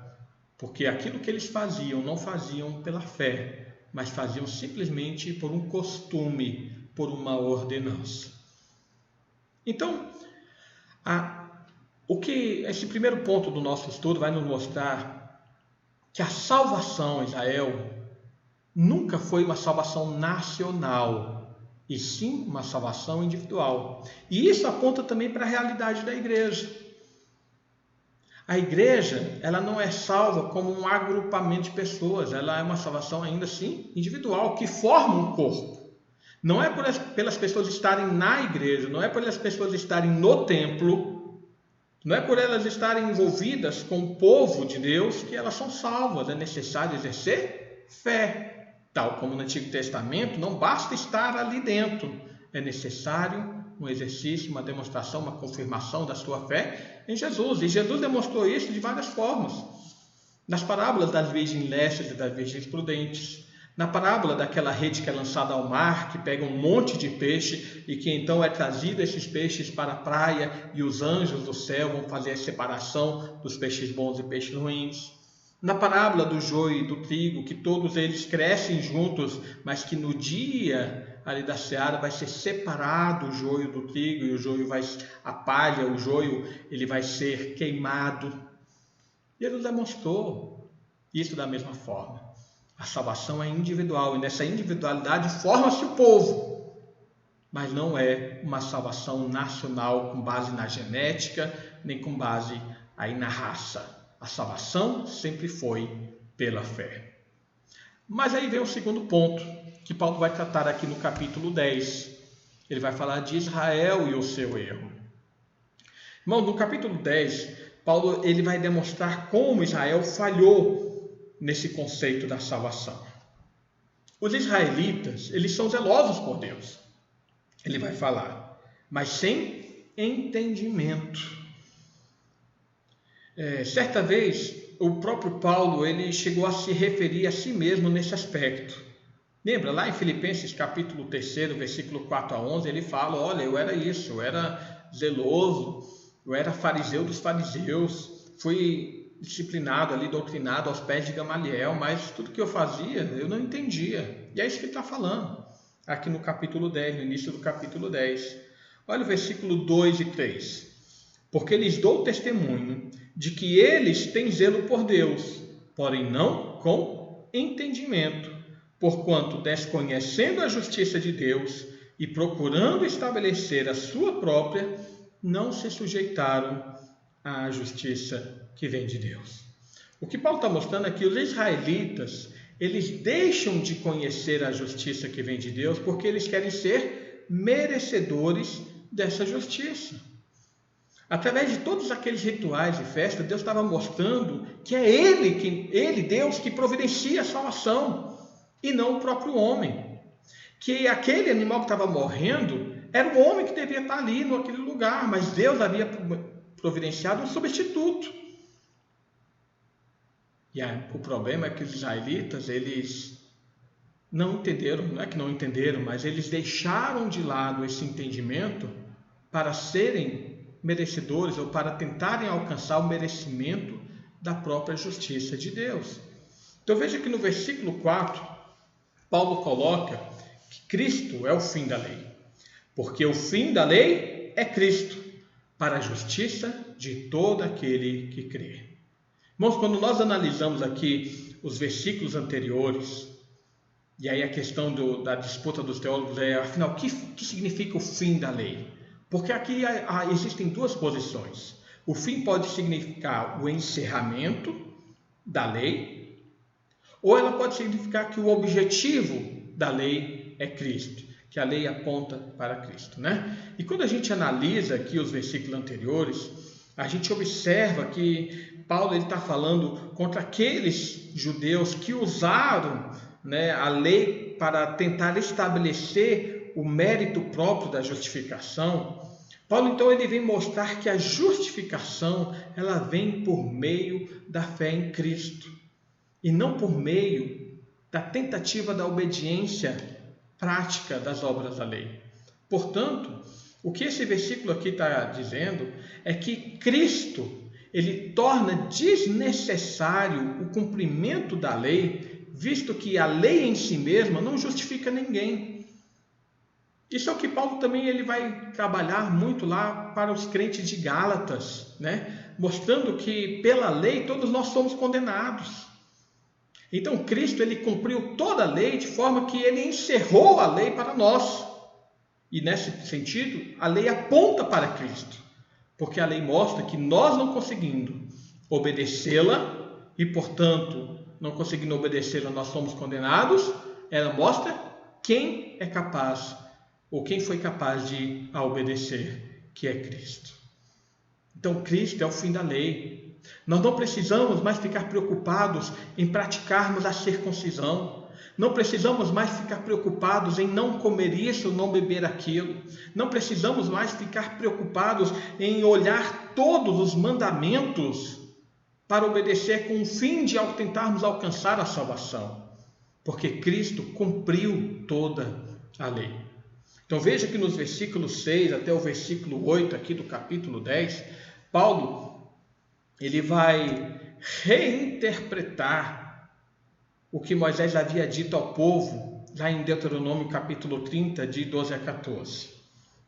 porque aquilo que eles faziam não faziam pela fé, mas faziam simplesmente por um costume, por uma ordenança. Então, esse primeiro ponto do nosso estudo vai nos mostrar que a salvação, Israel, nunca foi uma salvação nacional, e sim uma salvação individual. E isso aponta também para a realidade da igreja. A igreja, ela não é salva como um agrupamento de pessoas, ela é uma salvação ainda assim individual, que forma um corpo. Não é pelas pessoas estarem na igreja, não é pelas pessoas estarem no templo, não é por elas estarem envolvidas com o povo de Deus que elas são salvas. É necessário exercer fé. Tal como no Antigo Testamento, não basta estar ali dentro, é necessário um exercício, uma demonstração, uma confirmação da sua fé em Jesus. E Jesus demonstrou isso de várias formas. Nas parábolas das virgens lestes e das virgens prudentes, na parábola daquela rede que é lançada ao mar, que pega um monte de peixe e que então é trazido esses peixes para a praia e os anjos do céu vão fazer a separação dos peixes bons e peixes ruins. Na parábola do joio e do trigo, que todos eles crescem juntos, mas que no dia ali da seara, vai ser separado o joio do trigo, e o joio a palha, o joio, ele vai ser queimado. E ele demonstrou isso da mesma forma. A salvação é individual, e nessa individualidade forma-se o povo, mas não é uma salvação nacional com base na genética, nem com base aí na raça. A salvação sempre foi pela fé. Mas aí vem o segundo ponto, que Paulo vai tratar aqui no capítulo 10. Ele vai falar de Israel e o seu erro. Irmão, no capítulo 10, Paulo ele vai demonstrar como Israel falhou nesse conceito da salvação. Os israelitas, eles são zelosos por Deus. Ele vai falar, mas sem entendimento. Certa vez, o próprio Paulo ele chegou a se referir a si mesmo nesse aspecto. Lembra, lá em Filipenses capítulo 3, versículo 4 a 11, ele fala, olha, eu era isso, eu era zeloso, eu era fariseu dos fariseus, fui disciplinado ali, doutrinado aos pés de Gamaliel, mas tudo que eu fazia, eu não entendia. E é isso que ele está falando, aqui no capítulo 10, no início do capítulo 10. Olha o versículo 2 e 3. Porque lhes dou testemunho de que eles têm zelo por Deus, porém não com entendimento, porquanto desconhecendo a justiça de Deus e procurando estabelecer a sua própria, não se sujeitaram à justiça que vem de Deus. O que Paulo está mostrando é que os israelitas, eles deixam de conhecer a justiça que vem de Deus porque eles querem ser merecedores dessa justiça. Através de todos aqueles rituais e festas, Deus estava mostrando que é Ele, Deus, que providencia a salvação, e não o próprio homem. Que aquele animal que estava morrendo, era o homem que devia estar ali, naquele lugar, mas Deus havia providenciado um substituto. E o problema é que os israelitas, eles não entenderam, não é que não entenderam, mas eles deixaram de lado esse entendimento para serem merecedores ou para tentarem alcançar o merecimento da própria justiça de Deus. Então veja que no versículo 4, Paulo coloca que Cristo é o fim da lei, porque o fim da lei é Cristo, para a justiça de todo aquele que crê. Irmãos, quando nós analisamos aqui os versículos anteriores, e aí a questão da disputa dos teólogos é, afinal, o que significa o fim da lei? Porque aqui existem duas posições. O fim pode significar o encerramento da lei, ou ela pode significar que o objetivo da lei é Cristo, que a lei aponta para Cristo, né? E quando a gente analisa aqui os versículos anteriores, a gente observa que Paulo está falando contra aqueles judeus que usaram, né, a lei para tentar estabelecer o mérito próprio da justificação. Paulo então ele vem mostrar que a justificação ela vem por meio da fé em Cristo e não por meio da tentativa da obediência prática das obras da lei. Portanto, o que esse versículo aqui está dizendo é que Cristo ele torna desnecessário o cumprimento da lei, visto que a lei em si mesma não justifica ninguém. Isso é o que Paulo também ele vai trabalhar muito lá para os crentes de Gálatas, né? Mostrando que pela lei todos nós somos condenados. Então Cristo ele cumpriu toda a lei de forma que ele encerrou a lei para nós. E nesse sentido, a lei aponta para Cristo, porque a lei mostra que nós não conseguindo obedecê-la e, portanto, não conseguindo obedecê-la, nós somos condenados. Ela mostra quem é capaz ou quem foi capaz de a obedecer, que é Cristo. Então, Cristo é o fim da lei. Nós não precisamos mais ficar preocupados em praticarmos a circuncisão. Não precisamos mais ficar preocupados em não comer isso, não beber aquilo. Não precisamos mais ficar preocupados em olhar todos os mandamentos para obedecer com o fim de tentarmos alcançar a salvação. Porque Cristo cumpriu toda a lei. Então veja que nos versículos 6 até o versículo 8 aqui do capítulo 10, Paulo ele vai reinterpretar o que Moisés havia dito ao povo lá em Deuteronômio capítulo 30, de 12 a 14.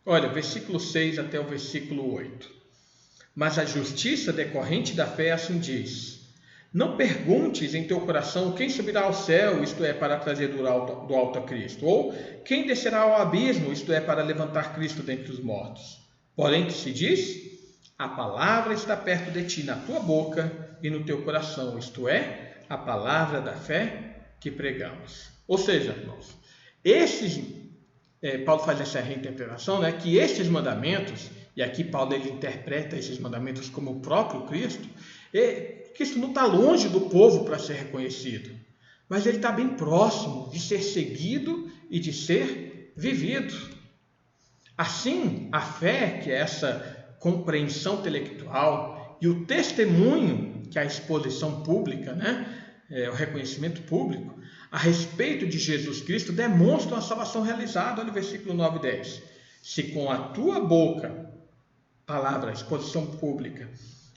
Olha, versículo 6 até o versículo 8. Mas a justiça decorrente da fé assim diz: não perguntes em teu coração quem subirá ao céu, isto é, para trazer do alto a Cristo, ou quem descerá ao abismo, isto é, para levantar Cristo dentre os mortos. Porém, que se diz? A palavra está perto de ti, na tua boca e no teu coração, isto é, a palavra da fé que pregamos. Ou seja, irmãos, Paulo faz essa reinterpretação, né, que estes mandamentos, e aqui Paulo ele interpreta esses mandamentos como o próprio Cristo, Cristo não está longe do povo para ser reconhecido, mas ele está bem próximo de ser seguido e de ser vivido. Assim, a fé, que é essa compreensão intelectual, e o testemunho, que é a exposição pública, o reconhecimento público, a respeito de Jesus Cristo, demonstram a salvação realizada. Olha o versículo 9 e 10. Se com a tua boca, palavra, exposição pública,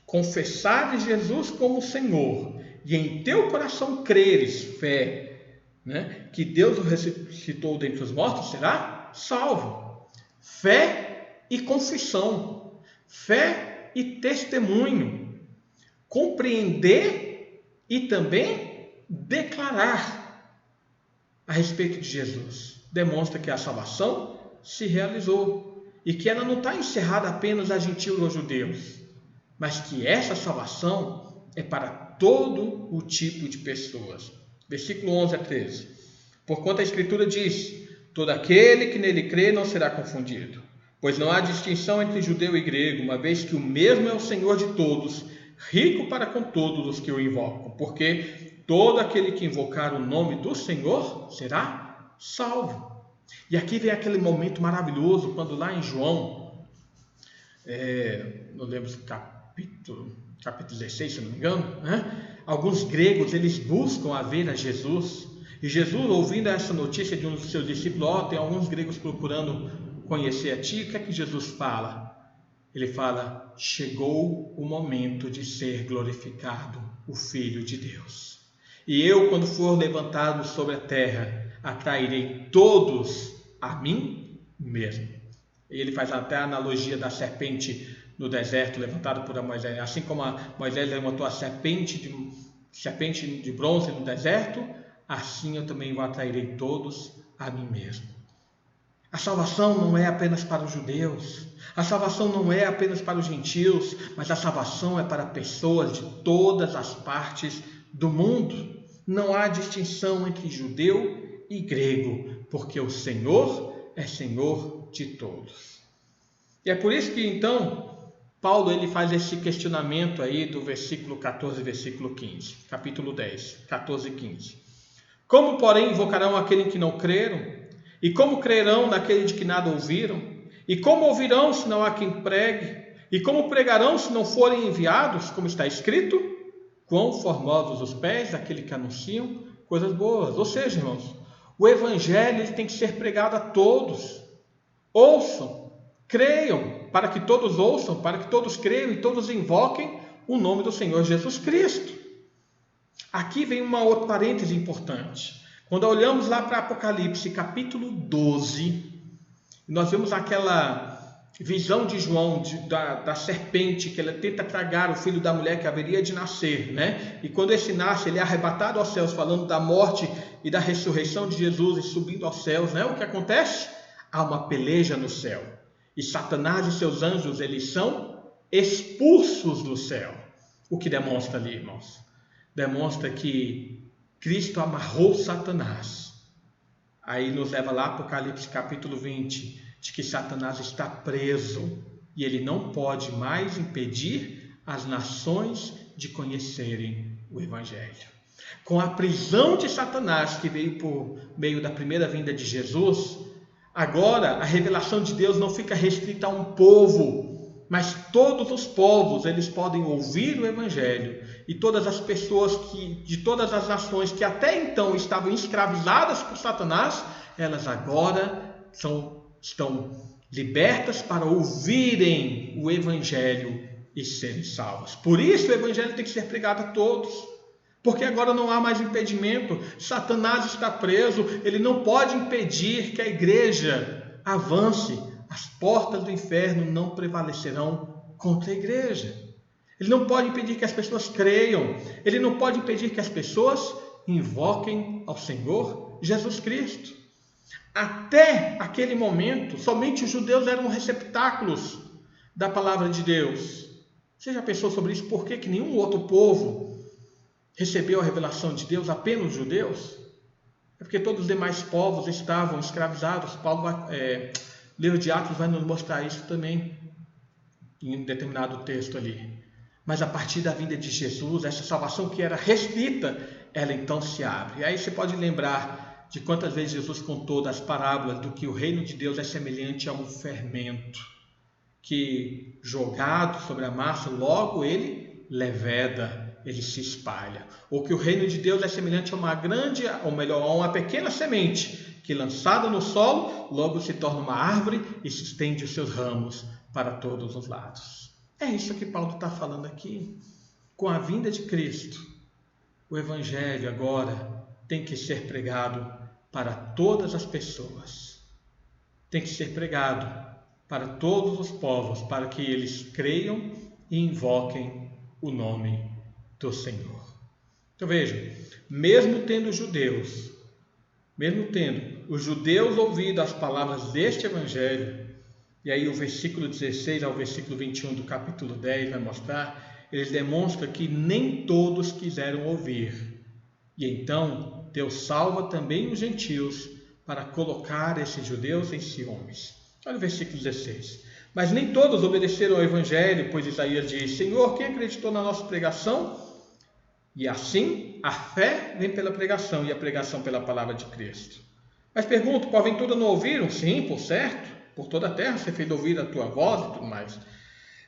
confessares Jesus como Senhor, e em teu coração creres, fé, que Deus o ressuscitou dentre os mortos, será salvo. Fé e confissão, fé e testemunho, compreender e também declarar a respeito de Jesus, demonstra que a salvação se realizou e que ela não está encerrada apenas a gentios ou judeus, mas que essa salvação é para todo o tipo de pessoas. Versículo 11 a 13. Porquanto a Escritura diz: todo aquele que nele crê não será confundido, pois não há distinção entre judeu e grego, uma vez que o mesmo é o Senhor de todos, rico para com todos os que o invocam, porque todo aquele que invocar o nome do Senhor será salvo. E aqui vem aquele momento maravilhoso, quando lá em João, não lembro se capítulo 16, se não me engano, alguns gregos eles buscam a ver a Jesus, e Jesus, ouvindo essa notícia de um dos seus discípulos, tem alguns gregos procurando conhecer a ti, o que é que Jesus fala? Ele fala: chegou o momento de ser glorificado o Filho de Deus. E eu, quando for levantado sobre a terra, atrairei todos a mim mesmo. Ele faz até a analogia da serpente no deserto, levantada por Moisés. Assim como Moisés levantou a serpente de bronze no deserto, assim eu também atrairei todos a mim mesmo. A salvação não é apenas para os judeus, a salvação não é apenas para os gentios, mas a salvação é para pessoas de todas as partes do mundo. Não há distinção entre judeu e grego, porque o Senhor é Senhor de todos. E é por isso que então Paulo ele faz esse questionamento aí do versículo 14 e versículo 15, capítulo 10, 14 e 15. Como, porém, invocarão aquele em que não creram? E como crerão naquele de que nada ouviram? E como ouvirão se não há quem pregue? E como pregarão se não forem enviados? Como está escrito: quão formosos os pés daquele que anunciam coisas boas. Ou seja, irmãos, o evangelho ele tem que ser pregado a todos. Ouçam, creiam, para que todos ouçam, para que todos creiam e todos invoquem o nome do Senhor Jesus Cristo. Aqui vem uma outra parêntese importante. Quando olhamos lá para Apocalipse, capítulo 12, nós vemos aquela visão de João da serpente, que ela tenta tragar o filho da mulher que haveria de nascer, E quando esse nasce, ele é arrebatado aos céus, falando da morte e da ressurreição de Jesus e subindo aos céus, O que acontece? Há uma peleja no céu. E Satanás e seus anjos, eles são expulsos do céu. O que demonstra ali, irmãos? Demonstra que Cristo amarrou Satanás. Aí nos leva lá a Apocalipse capítulo 20, de que Satanás está preso e ele não pode mais impedir as nações de conhecerem o Evangelho. Com a prisão de Satanás, que veio por meio da primeira vinda de Jesus, agora a revelação de Deus não fica restrita a um povo, mas todos os povos eles podem ouvir o Evangelho. E todas as pessoas de todas as nações que até então estavam escravizadas por Satanás, elas agora estão libertas para ouvirem o Evangelho e serem salvas. Por isso o Evangelho tem que ser pregado a todos, Porque agora não há mais impedimento. Satanás está preso, ele não pode impedir que a igreja avance. As portas do inferno não prevalecerão contra a igreja. Ele não pode impedir que as pessoas creiam. Ele não pode impedir que as pessoas invoquem ao Senhor Jesus Cristo. Até aquele momento, somente os judeus eram receptáculos da palavra de Deus. Você já pensou sobre isso? Por que nenhum outro povo recebeu a revelação de Deus, apenas os judeus? É porque todos os demais povos estavam escravizados. Paulo livro de Atos vai nos mostrar isso também em um determinado texto ali. Mas a partir da vinda de Jesus, essa salvação que era restrita, ela então se abre. E aí você pode lembrar de quantas vezes Jesus contou das parábolas do que o reino de Deus é semelhante a um fermento, que jogado sobre a massa, logo ele leveda, ele se espalha. Ou que o reino de Deus é semelhante a uma pequena semente, que lançada no solo, logo se torna uma árvore e se estende os seus ramos para todos os lados. É isso que Paulo está falando aqui. Com a vinda de Cristo, o Evangelho agora tem que ser pregado para todas as pessoas. Tem que ser pregado para todos os povos, para que eles creiam e invoquem o nome do Senhor. Então veja, mesmo tendo os judeus ouvido as palavras deste Evangelho, e aí o versículo 16 ao versículo 21 do capítulo 10 vai mostrar, eles demonstram que nem todos quiseram ouvir. E então Deus salva também os gentios para colocar esses judeus em ciúmes. Olha o versículo 16. Mas nem todos obedeceram ao Evangelho, pois Isaías diz: Senhor, quem acreditou na nossa pregação? E assim, a fé vem pela pregação, e a pregação pela palavra de Cristo. Mas pergunto, porventura não ouviram? Sim, por certo. Por toda a terra você fez ouvir a tua voz e tudo mais.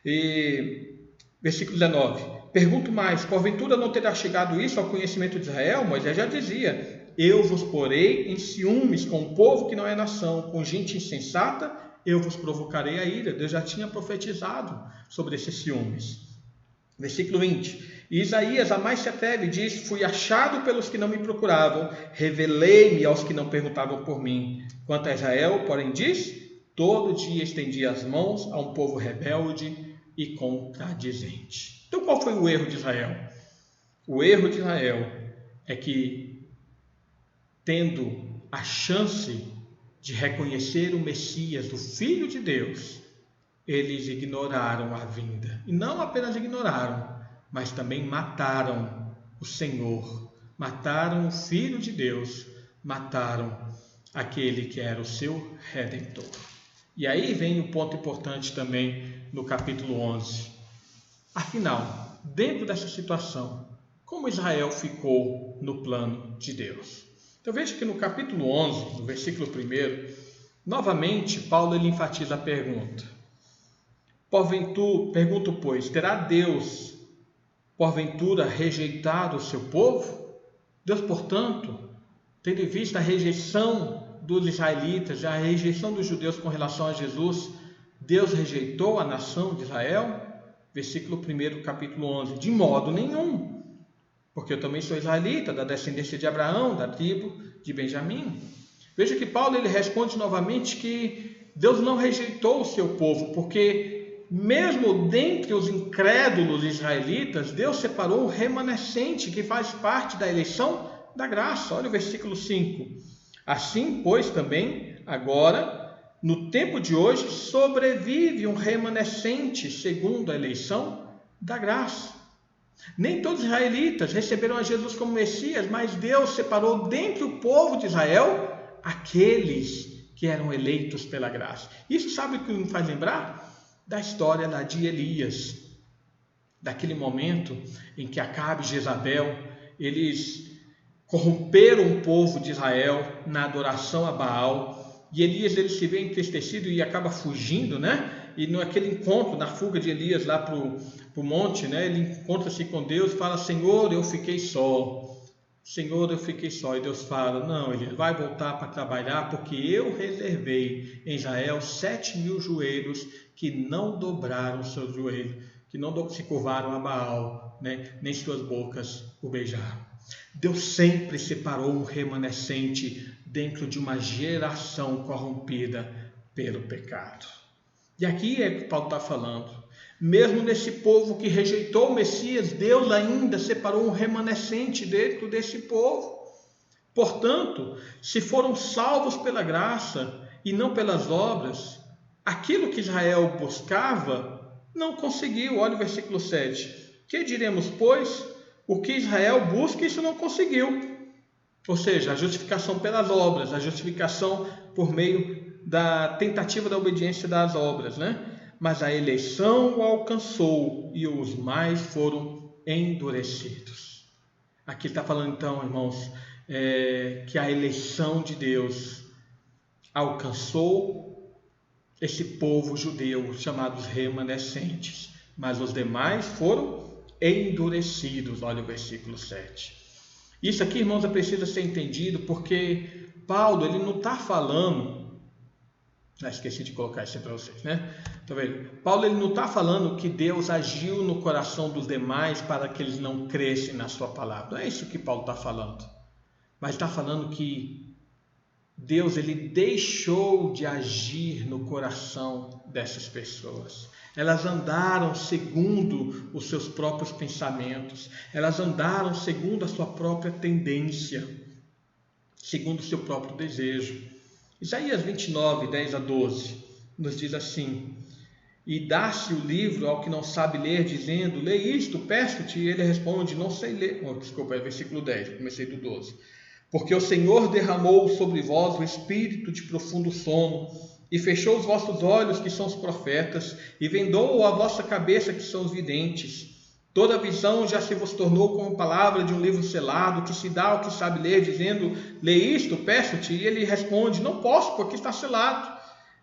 E versículo 19. Pergunto mais, porventura não terá chegado isso ao conhecimento de Israel? Moisés já dizia: eu vos porei em ciúmes com um povo que não é nação, com gente insensata, eu vos provocarei a ira. Deus já tinha profetizado sobre esses ciúmes. Versículo 20. E Isaías a mais se atreve e diz: fui achado pelos que não me procuravam, revelei-me aos que não perguntavam por mim. Quanto a Israel, porém, diz: todo dia estendi as mãos a um povo rebelde e contradizente. Então qual foi o erro de Israel? O erro de Israel é que, tendo a chance de reconhecer o Messias, o Filho de Deus, eles ignoraram a vinda. E não apenas ignoraram, mas também mataram o Senhor, mataram o Filho de Deus, mataram aquele que era o seu Redentor. E aí vem o ponto importante também no capítulo 11. Afinal, dentro dessa situação, como Israel ficou no plano de Deus? Então veja que no capítulo 11, no versículo 1, novamente Paulo ele enfatiza a pergunta. Pergunto, pois, terá Deus, porventura, rejeitado o seu povo? Deus, portanto, tendo em vista a rejeição dos israelitas, a rejeição dos judeus com relação a Jesus, Deus rejeitou a nação de Israel? Versículo 1, capítulo 11. De modo nenhum, porque eu também sou israelita, da descendência de Abraão, da tribo de Benjamim. Veja que Paulo ele responde novamente que Deus não rejeitou o seu povo, porque mesmo dentre os incrédulos israelitas, Deus separou um remanescente que faz parte da eleição da graça. Olha o versículo 5. Assim, pois, também, agora, no tempo de hoje, sobrevive um remanescente segundo a eleição da graça. Nem todos os israelitas receberam a Jesus como Messias, mas Deus separou dentre o povo de Israel aqueles que eram eleitos pela graça. Isso sabe o que me faz lembrar? Da história lá de Elias, daquele momento em que Acabe e Jezabel, eles corromperam o povo de Israel na adoração a Baal, e Elias ele se vê entristecido e acaba fugindo, né? E naquele encontro, na fuga de Elias lá para o monte, né? Ele encontra-se com Deus e fala: Senhor, eu fiquei só. Senhor, eu fiquei só. E Deus fala: não, ele vai voltar para trabalhar, porque eu reservei em Israel 7.000 joelhos que não dobraram seus joelhos, que não se curvaram a Baal né, nem suas bocas o beijaram. Deus sempre separou um remanescente dentro de uma geração corrompida pelo pecado. E aqui é o que Paulo está falando. Mesmo nesse povo que rejeitou o Messias, Deus ainda separou um remanescente dentro desse povo. Portanto, se foram salvos pela graça e não pelas obras, aquilo que Israel buscava não conseguiu. Olha o versículo 7. Que diremos, pois? O que Israel busca, isso não conseguiu. Ou seja, a justificação pelas obras, a justificação por meio da tentativa da obediência das obras, né? Mas a eleição o alcançou e os mais foram endurecidos. Aqui está falando então, irmãos, que a eleição de Deus alcançou esse povo judeu, chamados remanescentes, mas os demais foram endurecidos. Olha o versículo 7. Isso aqui, irmãos, precisa ser entendido porque Paulo, ele não está falando... esqueci de colocar isso aí para vocês, né? Tá vendo? Paulo, ele não está falando que Deus agiu no coração dos demais para que eles não crescem na sua palavra. Não é isso que Paulo está falando. Mas está falando que Deus, ele deixou de agir no coração dessas pessoas. Elas andaram segundo os seus próprios pensamentos. Elas andaram segundo a sua própria tendência, segundo o seu próprio desejo. Isaías 29, 10 a 12, nos diz assim: e dá-se o livro ao que não sabe ler, dizendo, lê isto, peço-te, e ele responde, não sei ler. Desculpa, é versículo 10, comecei do 12. Porque o Senhor derramou sobre vós o espírito de profundo sono, e fechou os vossos olhos, que são os profetas, e vendou a vossa cabeça, que são os videntes. Toda visão já se vos tornou como palavra de um livro selado, que se dá ao que sabe ler, dizendo, lê isto, peço-te, e ele responde, não posso, porque está selado.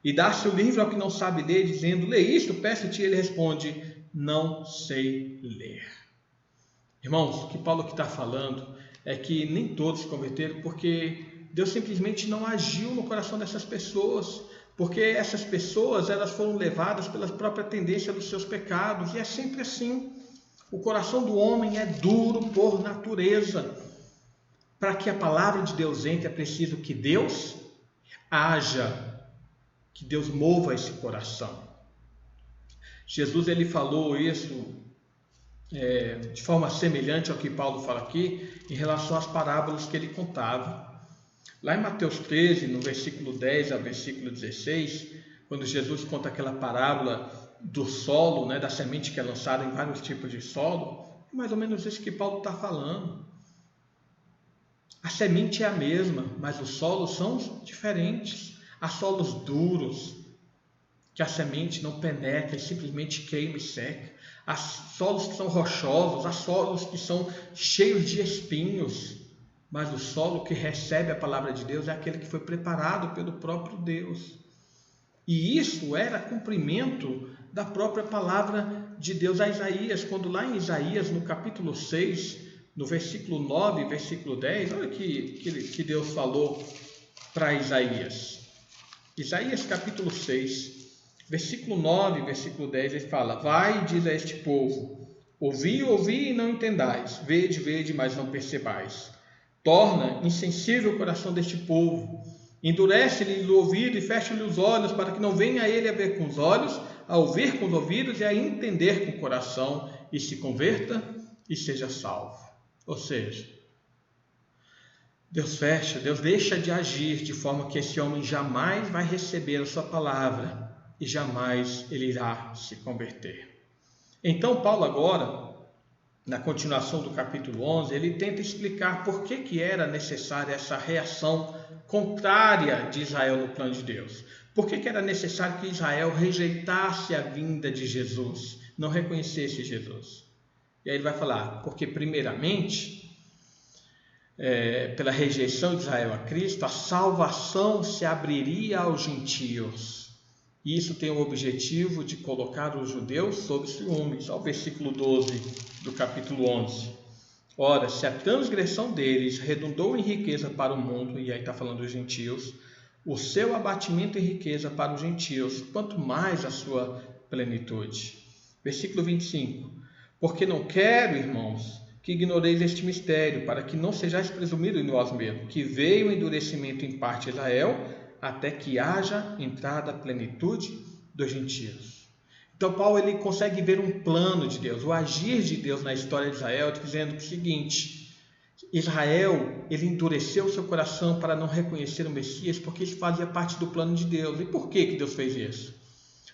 E dá-se o livro ao que não sabe ler, dizendo, lê isto, peço-te, e ele responde, não sei ler. Irmãos, o que Paulo aqui está falando é que nem todos se converteram, porque Deus simplesmente não agiu no coração dessas pessoas, porque essas pessoas, elas foram levadas pela própria tendência dos seus pecados, e é sempre assim. O coração do homem é duro por natureza. Para que a palavra de Deus entre, é preciso que Deus haja, que Deus mova esse coração. Jesus, ele falou isso de forma semelhante ao que Paulo fala aqui, em relação às parábolas que ele contava. Lá em Mateus 13, no versículo 10 ao versículo 16, quando Jesus conta aquela parábola do solo, né, da semente que é lançada em vários tipos de solo, é mais ou menos isso que Paulo está falando. A semente é a mesma, mas os solos são diferentes. Há solos duros, que a semente não penetra, e simplesmente queima e seca. Há solos que são rochosos, há solos que são cheios de espinhos. Mas o solo que recebe a palavra de Deus é aquele que foi preparado pelo próprio Deus. E isso era cumprimento da própria palavra de Deus a Isaías, quando lá em Isaías, no capítulo 6, no versículo 9 e versículo 10, olha que Deus falou para Isaías. Isaías capítulo 6, versículo 9 e versículo 10, ele fala, vai e diz a este povo, ouvi, ouvi e não entendais, vede, vede, mas não percebais. Torna insensível o coração deste povo, endurece-lhe o ouvido e fecha-lhe os olhos, para que não venha ele a ver com os olhos, a ouvir com os ouvidos e a entender com o coração, e se converta e seja salvo. Ou seja, Deus fecha, Deus deixa de agir de forma que esse homem jamais vai receber a sua palavra e jamais ele irá se converter. Então Paulo agora, na continuação do capítulo 11, ele tenta explicar por que era necessária essa reação contrária de Israel no plano de Deus. Por que era necessário que Israel rejeitasse a vinda de Jesus, não reconhecesse Jesus? E aí ele vai falar, porque primeiramente, pela rejeição de Israel a Cristo, a salvação se abriria aos gentios. E isso tem o objetivo de colocar os judeus sob ciúmes. Ao versículo 12 do capítulo 11. Ora, se a transgressão deles redundou em riqueza para o mundo, e aí está falando dos gentios, o seu abatimento em riqueza para os gentios, quanto mais a sua plenitude. Versículo 25. Porque não quero, irmãos, que ignoreis este mistério, para que não sejais presumidos em vós mesmos, que veio o endurecimento em parte a Israel, até que haja entrada a plenitude dos gentios. Então Paulo ele consegue ver um plano de Deus, o agir de Deus na história de Israel, dizendo o seguinte: Israel ele endureceu seu coração para não reconhecer o Messias, porque isso fazia parte do plano de Deus. E por que Deus fez isso?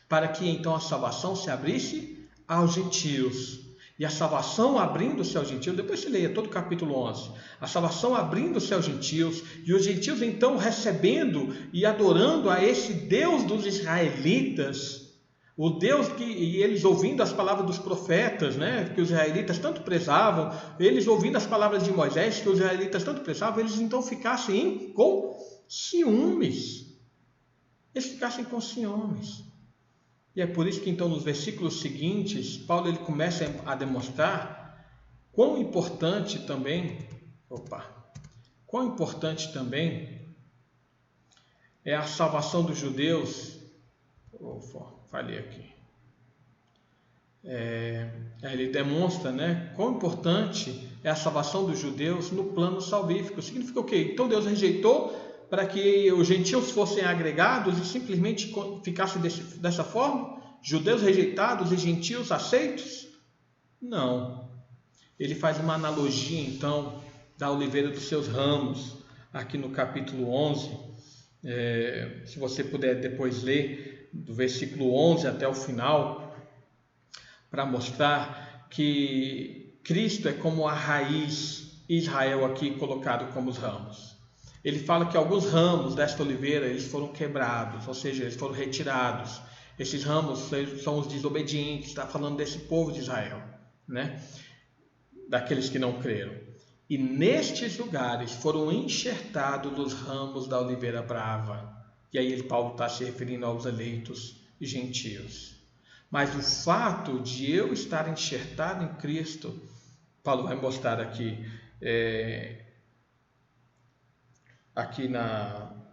Para que então a salvação se abrisse aos gentios. E a salvação abrindo-se aos gentios, depois você leia todo o capítulo 11, a salvação abrindo-se aos gentios, e os gentios então recebendo e adorando a esse Deus dos israelitas, o Deus e eles ouvindo as palavras dos profetas, né, que os israelitas tanto prezavam, eles ouvindo as palavras de Moisés, que os israelitas tanto prezavam, eles então ficassem com ciúmes. Eles ficassem com ciúmes. E é por isso que então nos versículos seguintes, Paulo ele começa a demonstrar quão importante também é a salvação dos judeus. Falei aqui. Ele demonstra, né, quão importante é a salvação dos judeus no plano salvífico. Significa o quê? Então Deus rejeitou para que os gentios fossem agregados e simplesmente ficasse dessa forma? Judeus rejeitados e gentios aceitos? Não. Ele faz uma analogia, então, da oliveira dos seus ramos, aqui no capítulo 11. Se você puder depois ler, do versículo 11 até o final, para mostrar que Cristo é como a raiz, Israel aqui colocado como os ramos. Ele fala que alguns ramos desta oliveira eles foram quebrados, ou seja, eles foram retirados. Esses ramos são os desobedientes, está falando desse povo de Israel, né? Daqueles que não creram. E nestes lugares foram enxertados os ramos da oliveira brava. E aí Paulo está se referindo aos eleitos gentios. Mas o fato de eu estar enxertado em Cristo, Paulo vai mostrar aqui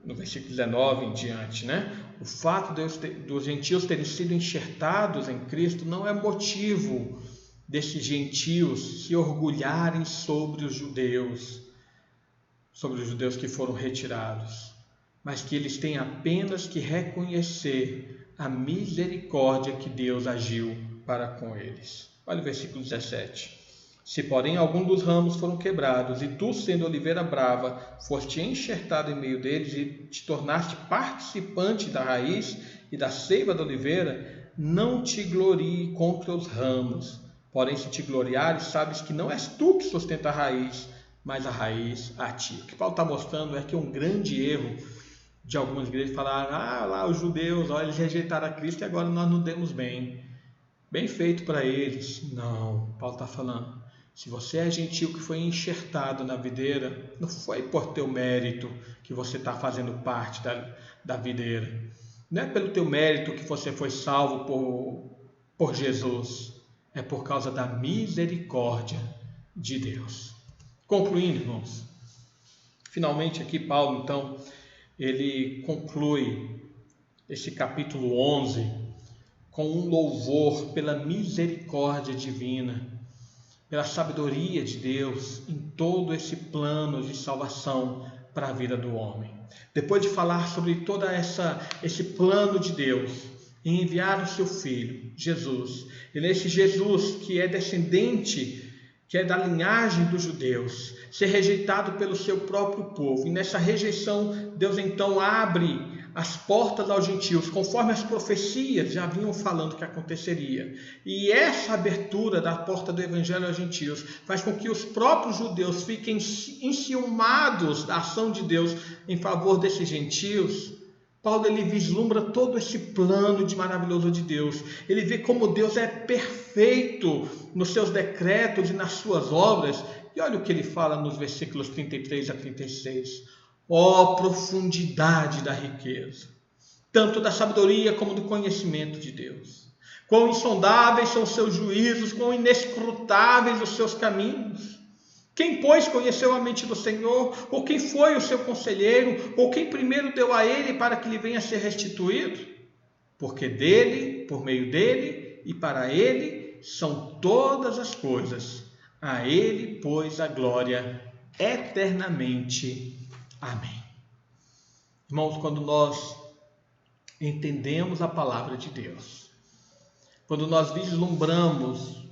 no versículo 19 em diante, né? O fato dos gentios terem sido enxertados em Cristo não é motivo desses gentios se orgulharem sobre os judeus que foram retirados, mas que eles têm apenas que reconhecer a misericórdia que Deus agiu para com eles. Olha o versículo 17. Se, porém, algum dos ramos foram quebrados, e tu, sendo oliveira brava, foste enxertado em meio deles e te tornaste participante da raiz e da seiva da oliveira, não te glorie contra os ramos. Porém, se te gloriares, sabes que não és tu que sustenta a raiz, mas a raiz a ti. O que Paulo está mostrando é que um grande erro de algumas igrejas falar: lá os judeus, eles rejeitaram a Cristo e agora nós não demos bem feito para eles. Não, Paulo está falando: se você é gentil que foi enxertado na videira, não foi por teu mérito que você está fazendo parte da videira. Não é pelo teu mérito que você foi salvo por Jesus. É por causa da misericórdia de Deus. Concluindo, irmãos, finalmente aqui Paulo, então, ele conclui esse capítulo 11 com um louvor pela misericórdia divina, pela sabedoria de Deus em todo esse plano de salvação para a vida do homem. Depois de falar sobre todo esse plano de Deus em enviar o seu Filho, Jesus, e nesse Jesus que é descendente, que é da linhagem dos judeus, ser rejeitado pelo seu próprio povo, e nessa rejeição Deus então abre as portas aos gentios, conforme as profecias já vinham falando que aconteceria. E essa abertura da porta do evangelho aos gentios faz com que os próprios judeus fiquem enciumados da ação de Deus em favor desses gentios. Paulo ele vislumbra todo esse plano de maravilhoso de Deus. Ele vê como Deus é perfeito nos seus decretos e nas suas obras. E olha o que ele fala nos versículos 33 a 36. Ó profundidade da riqueza, tanto da sabedoria como do conhecimento de Deus. Quão insondáveis são os seus juízos, quão inescrutáveis os seus caminhos. Quem, pois, conheceu a mente do Senhor? Ou quem foi o seu conselheiro? Ou quem primeiro deu a ele para que lhe venha a ser restituído? Porque dele, por meio dele e para ele são todas as coisas. A Ele, pois, a glória eternamente. Amém. Irmãos, quando nós entendemos a palavra de Deus, quando nós vislumbramos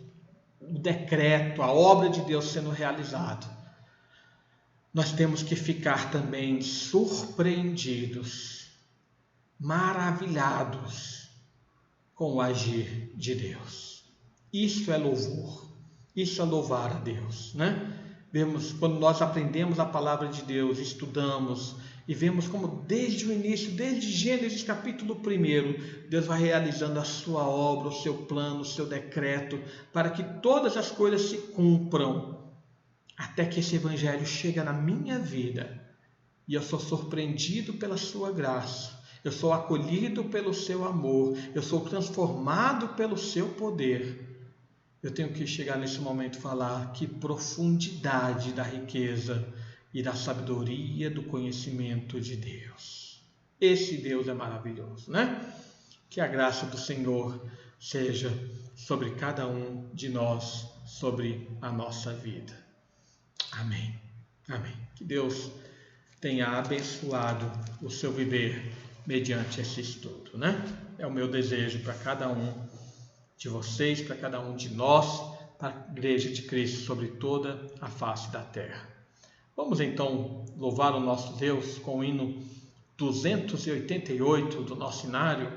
o decreto, a obra de Deus sendo realizado, nós temos que ficar também surpreendidos, maravilhados com o agir de Deus. Isso é louvor, isso é louvar a Deus, né? Vemos, quando nós aprendemos a palavra de Deus, estudamos e vemos como desde o início, desde Gênesis capítulo 1, Deus vai realizando a sua obra, o seu plano, o seu decreto, para que todas as coisas se cumpram, até que esse evangelho chega na minha vida e eu sou surpreendido pela sua graça, eu sou acolhido pelo seu amor, eu sou transformado pelo seu poder. Eu tenho que chegar nesse momento e falar que profundidade da riqueza e da sabedoria do conhecimento de Deus. Esse Deus é maravilhoso, né? Que a graça do Senhor seja sobre cada um de nós, sobre a nossa vida. Amém. Amém. Que Deus tenha abençoado o seu viver mediante esse estudo, né? É o meu desejo para cada um de vocês, para cada um de nós, para a Igreja de Cristo sobre toda a face da terra. Vamos então louvar o nosso Deus com o hino 288 do nosso inário.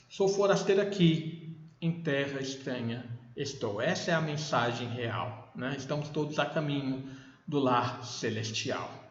Sou forasteiro aqui, em terra estranha estou. Essa é a mensagem real, né? Estamos todos a caminho do lar celestial.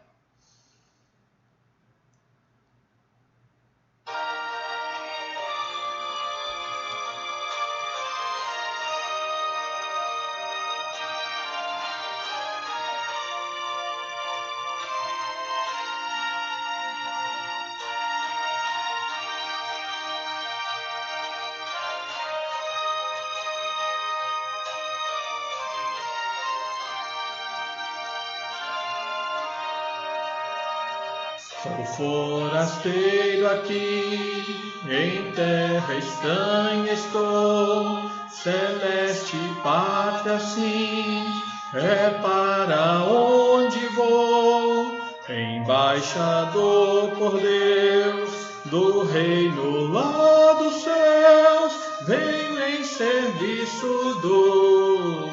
Sou forasteiro aqui, em terra estranha estou, celeste pátria sim, é para onde vou, embaixador por Deus, do reino lá dos céus, venho em serviço do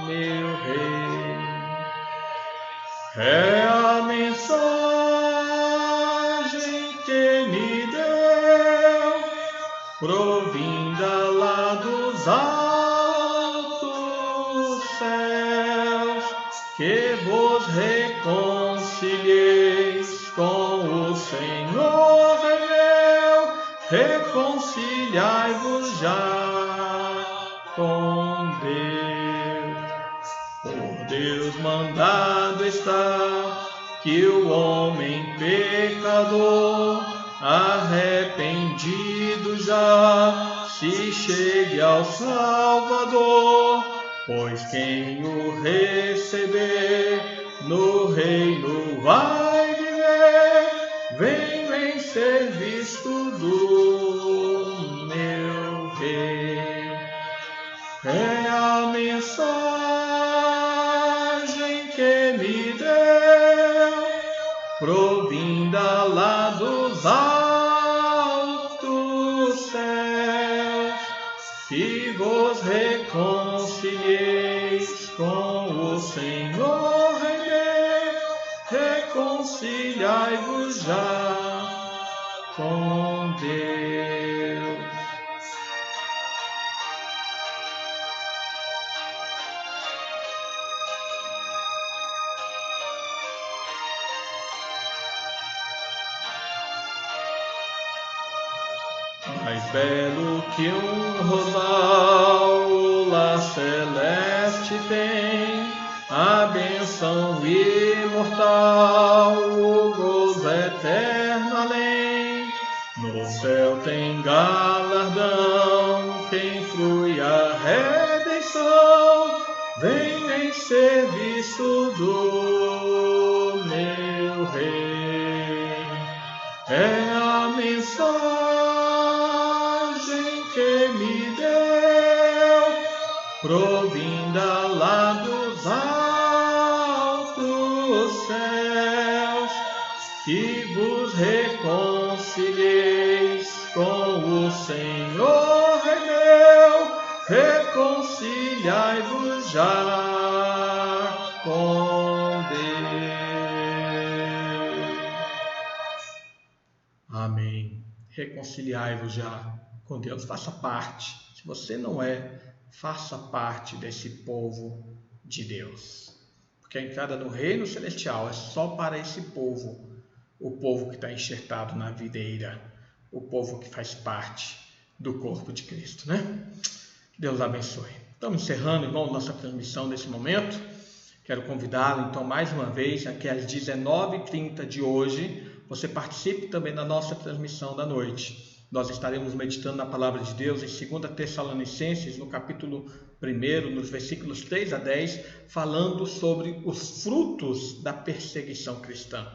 meu rei. É a mensagem que me deu, provinda lá dos altos céus, que vos reconcilieis com o Senhor meu, reconciliai-vos já com Deus. Por Deus mandado está que o homem pecador, arrependido já, se chegue ao Salvador, pois quem o receber no reino vai viver. Venho em serviço do meu rei. É a mensagem que me deu, provinda lá dos altos céus, que vos reconcilieis com o Senhor meu, reconciliai-vos já com Deus. Mais belo que um rosal, o lar celeste tem, a bênção imortal, o gozo eterno além. No céu tem galardão, quem flui a redenção, vem em serviço do meu rei. É a mensagem que me deu, provinda lá dos altos céus, que vos reconcilieis com o Senhor Rei meu, reconciliai-vos já com Deus. Amém. Reconciliai-vos já com Deus. Faça parte. Se você não é, faça parte desse povo de Deus. Porque a entrada no reino celestial é só para esse povo. O povo que está enxertado na videira. O povo que faz parte do corpo de Cristo, né? Que Deus abençoe. Estamos encerrando, irmãos, nossa transmissão nesse momento. Quero convidá-lo, então, mais uma vez, aqui às 19h30 de hoje, você participe também da nossa transmissão da noite. Nós estaremos meditando na palavra de Deus em 2 Tessalonicenses, no capítulo 1, nos versículos 3 a 10, falando sobre os frutos da perseguição cristã.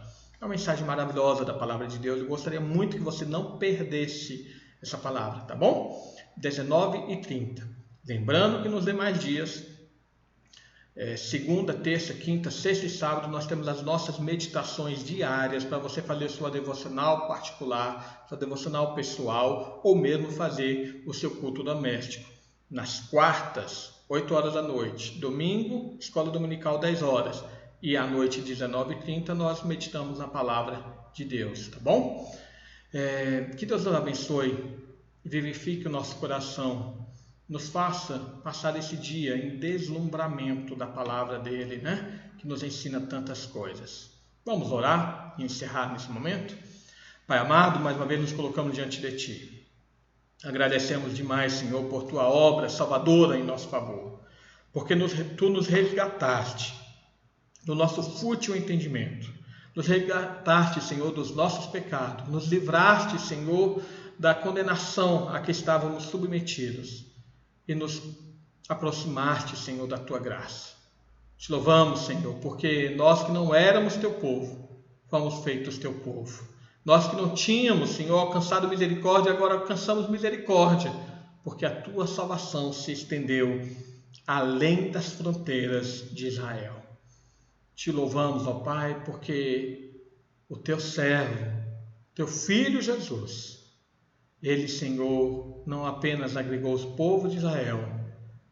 É uma mensagem maravilhosa da palavra de Deus. Eu gostaria muito que você não perdesse essa palavra, tá bom? 19h30. Lembrando que nos demais dias, segunda, terça, quinta, sexta e sábado, nós temos as nossas meditações diárias para você fazer sua devocional particular, sua devocional pessoal, ou mesmo fazer o seu culto doméstico. Nas quartas, 8 horas da noite. Domingo, escola dominical, 10 horas. E à noite, 19h30, nós meditamos na palavra de Deus, tá bom? Que Deus nos abençoe, vivifique o nosso coração, nos faça passar esse dia em deslumbramento da palavra dele, né? Que nos ensina tantas coisas. Vamos orar e encerrar nesse momento? Pai amado, mais uma vez nos colocamos diante de Ti. Agradecemos demais, Senhor, por Tua obra salvadora em nosso favor, porque Tu nos resgataste do nosso fútil entendimento, nos resgataste, Senhor, dos nossos pecados, nos livraste, Senhor, da condenação a que estávamos submetidos e nos aproximaste, Senhor, da Tua graça. Te louvamos, Senhor, porque nós que não éramos Teu povo, fomos feitos Teu povo. Nós que não tínhamos, Senhor, alcançado misericórdia, agora alcançamos misericórdia, porque a Tua salvação se estendeu além das fronteiras de Israel. Te louvamos, ó Pai, porque o Teu servo, Teu Filho Jesus, Ele, Senhor, não apenas agregou os povos de Israel,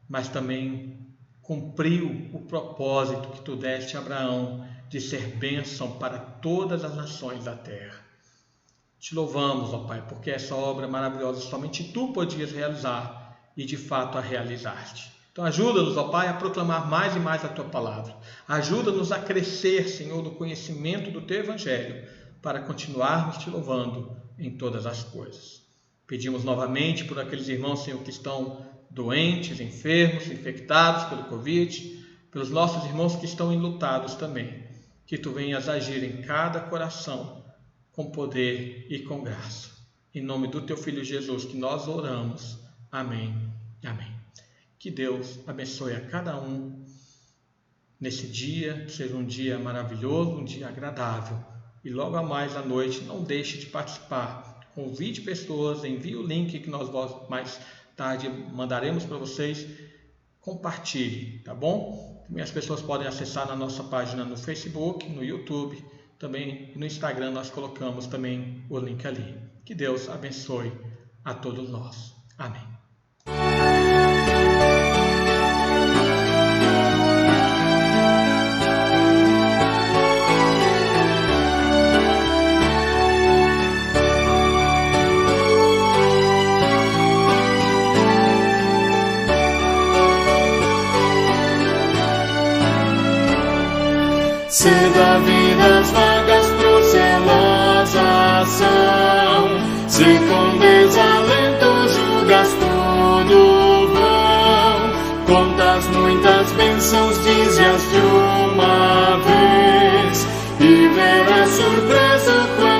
mas também cumpriu o propósito que Tu deste a Abraão de ser bênção para todas as nações da terra. Te louvamos, ó Pai, porque essa obra maravilhosa somente Tu podias realizar e de fato a realizaste. Então ajuda-nos, ó Pai, a proclamar mais e mais a Tua palavra. Ajuda-nos a crescer, Senhor, no conhecimento do Teu Evangelho, para continuarmos Te louvando em todas as coisas. Pedimos novamente por aqueles irmãos, Senhor, que estão doentes, enfermos, infectados pelo Covid, pelos nossos irmãos que estão enlutados também, que Tu venhas agir em cada coração com poder e com graça. Em nome do Teu Filho Jesus que nós oramos. Amém. Amém. Que Deus abençoe a cada um nesse dia, seja um dia maravilhoso, um dia agradável. E logo a mais à noite, não deixe de participar. Convide pessoas, envie o link que nós mais tarde mandaremos para vocês. Compartilhe, tá bom? Também as pessoas podem acessar na nossa página no Facebook, no YouTube, também no Instagram nós colocamos também o link ali. Que Deus abençoe a todos nós. Amém. Se da vida as vagas procelosas são, se com desalento julgas tudo vão, contas muitas bênçãos dize-as de uma vez, e verás surpreso quando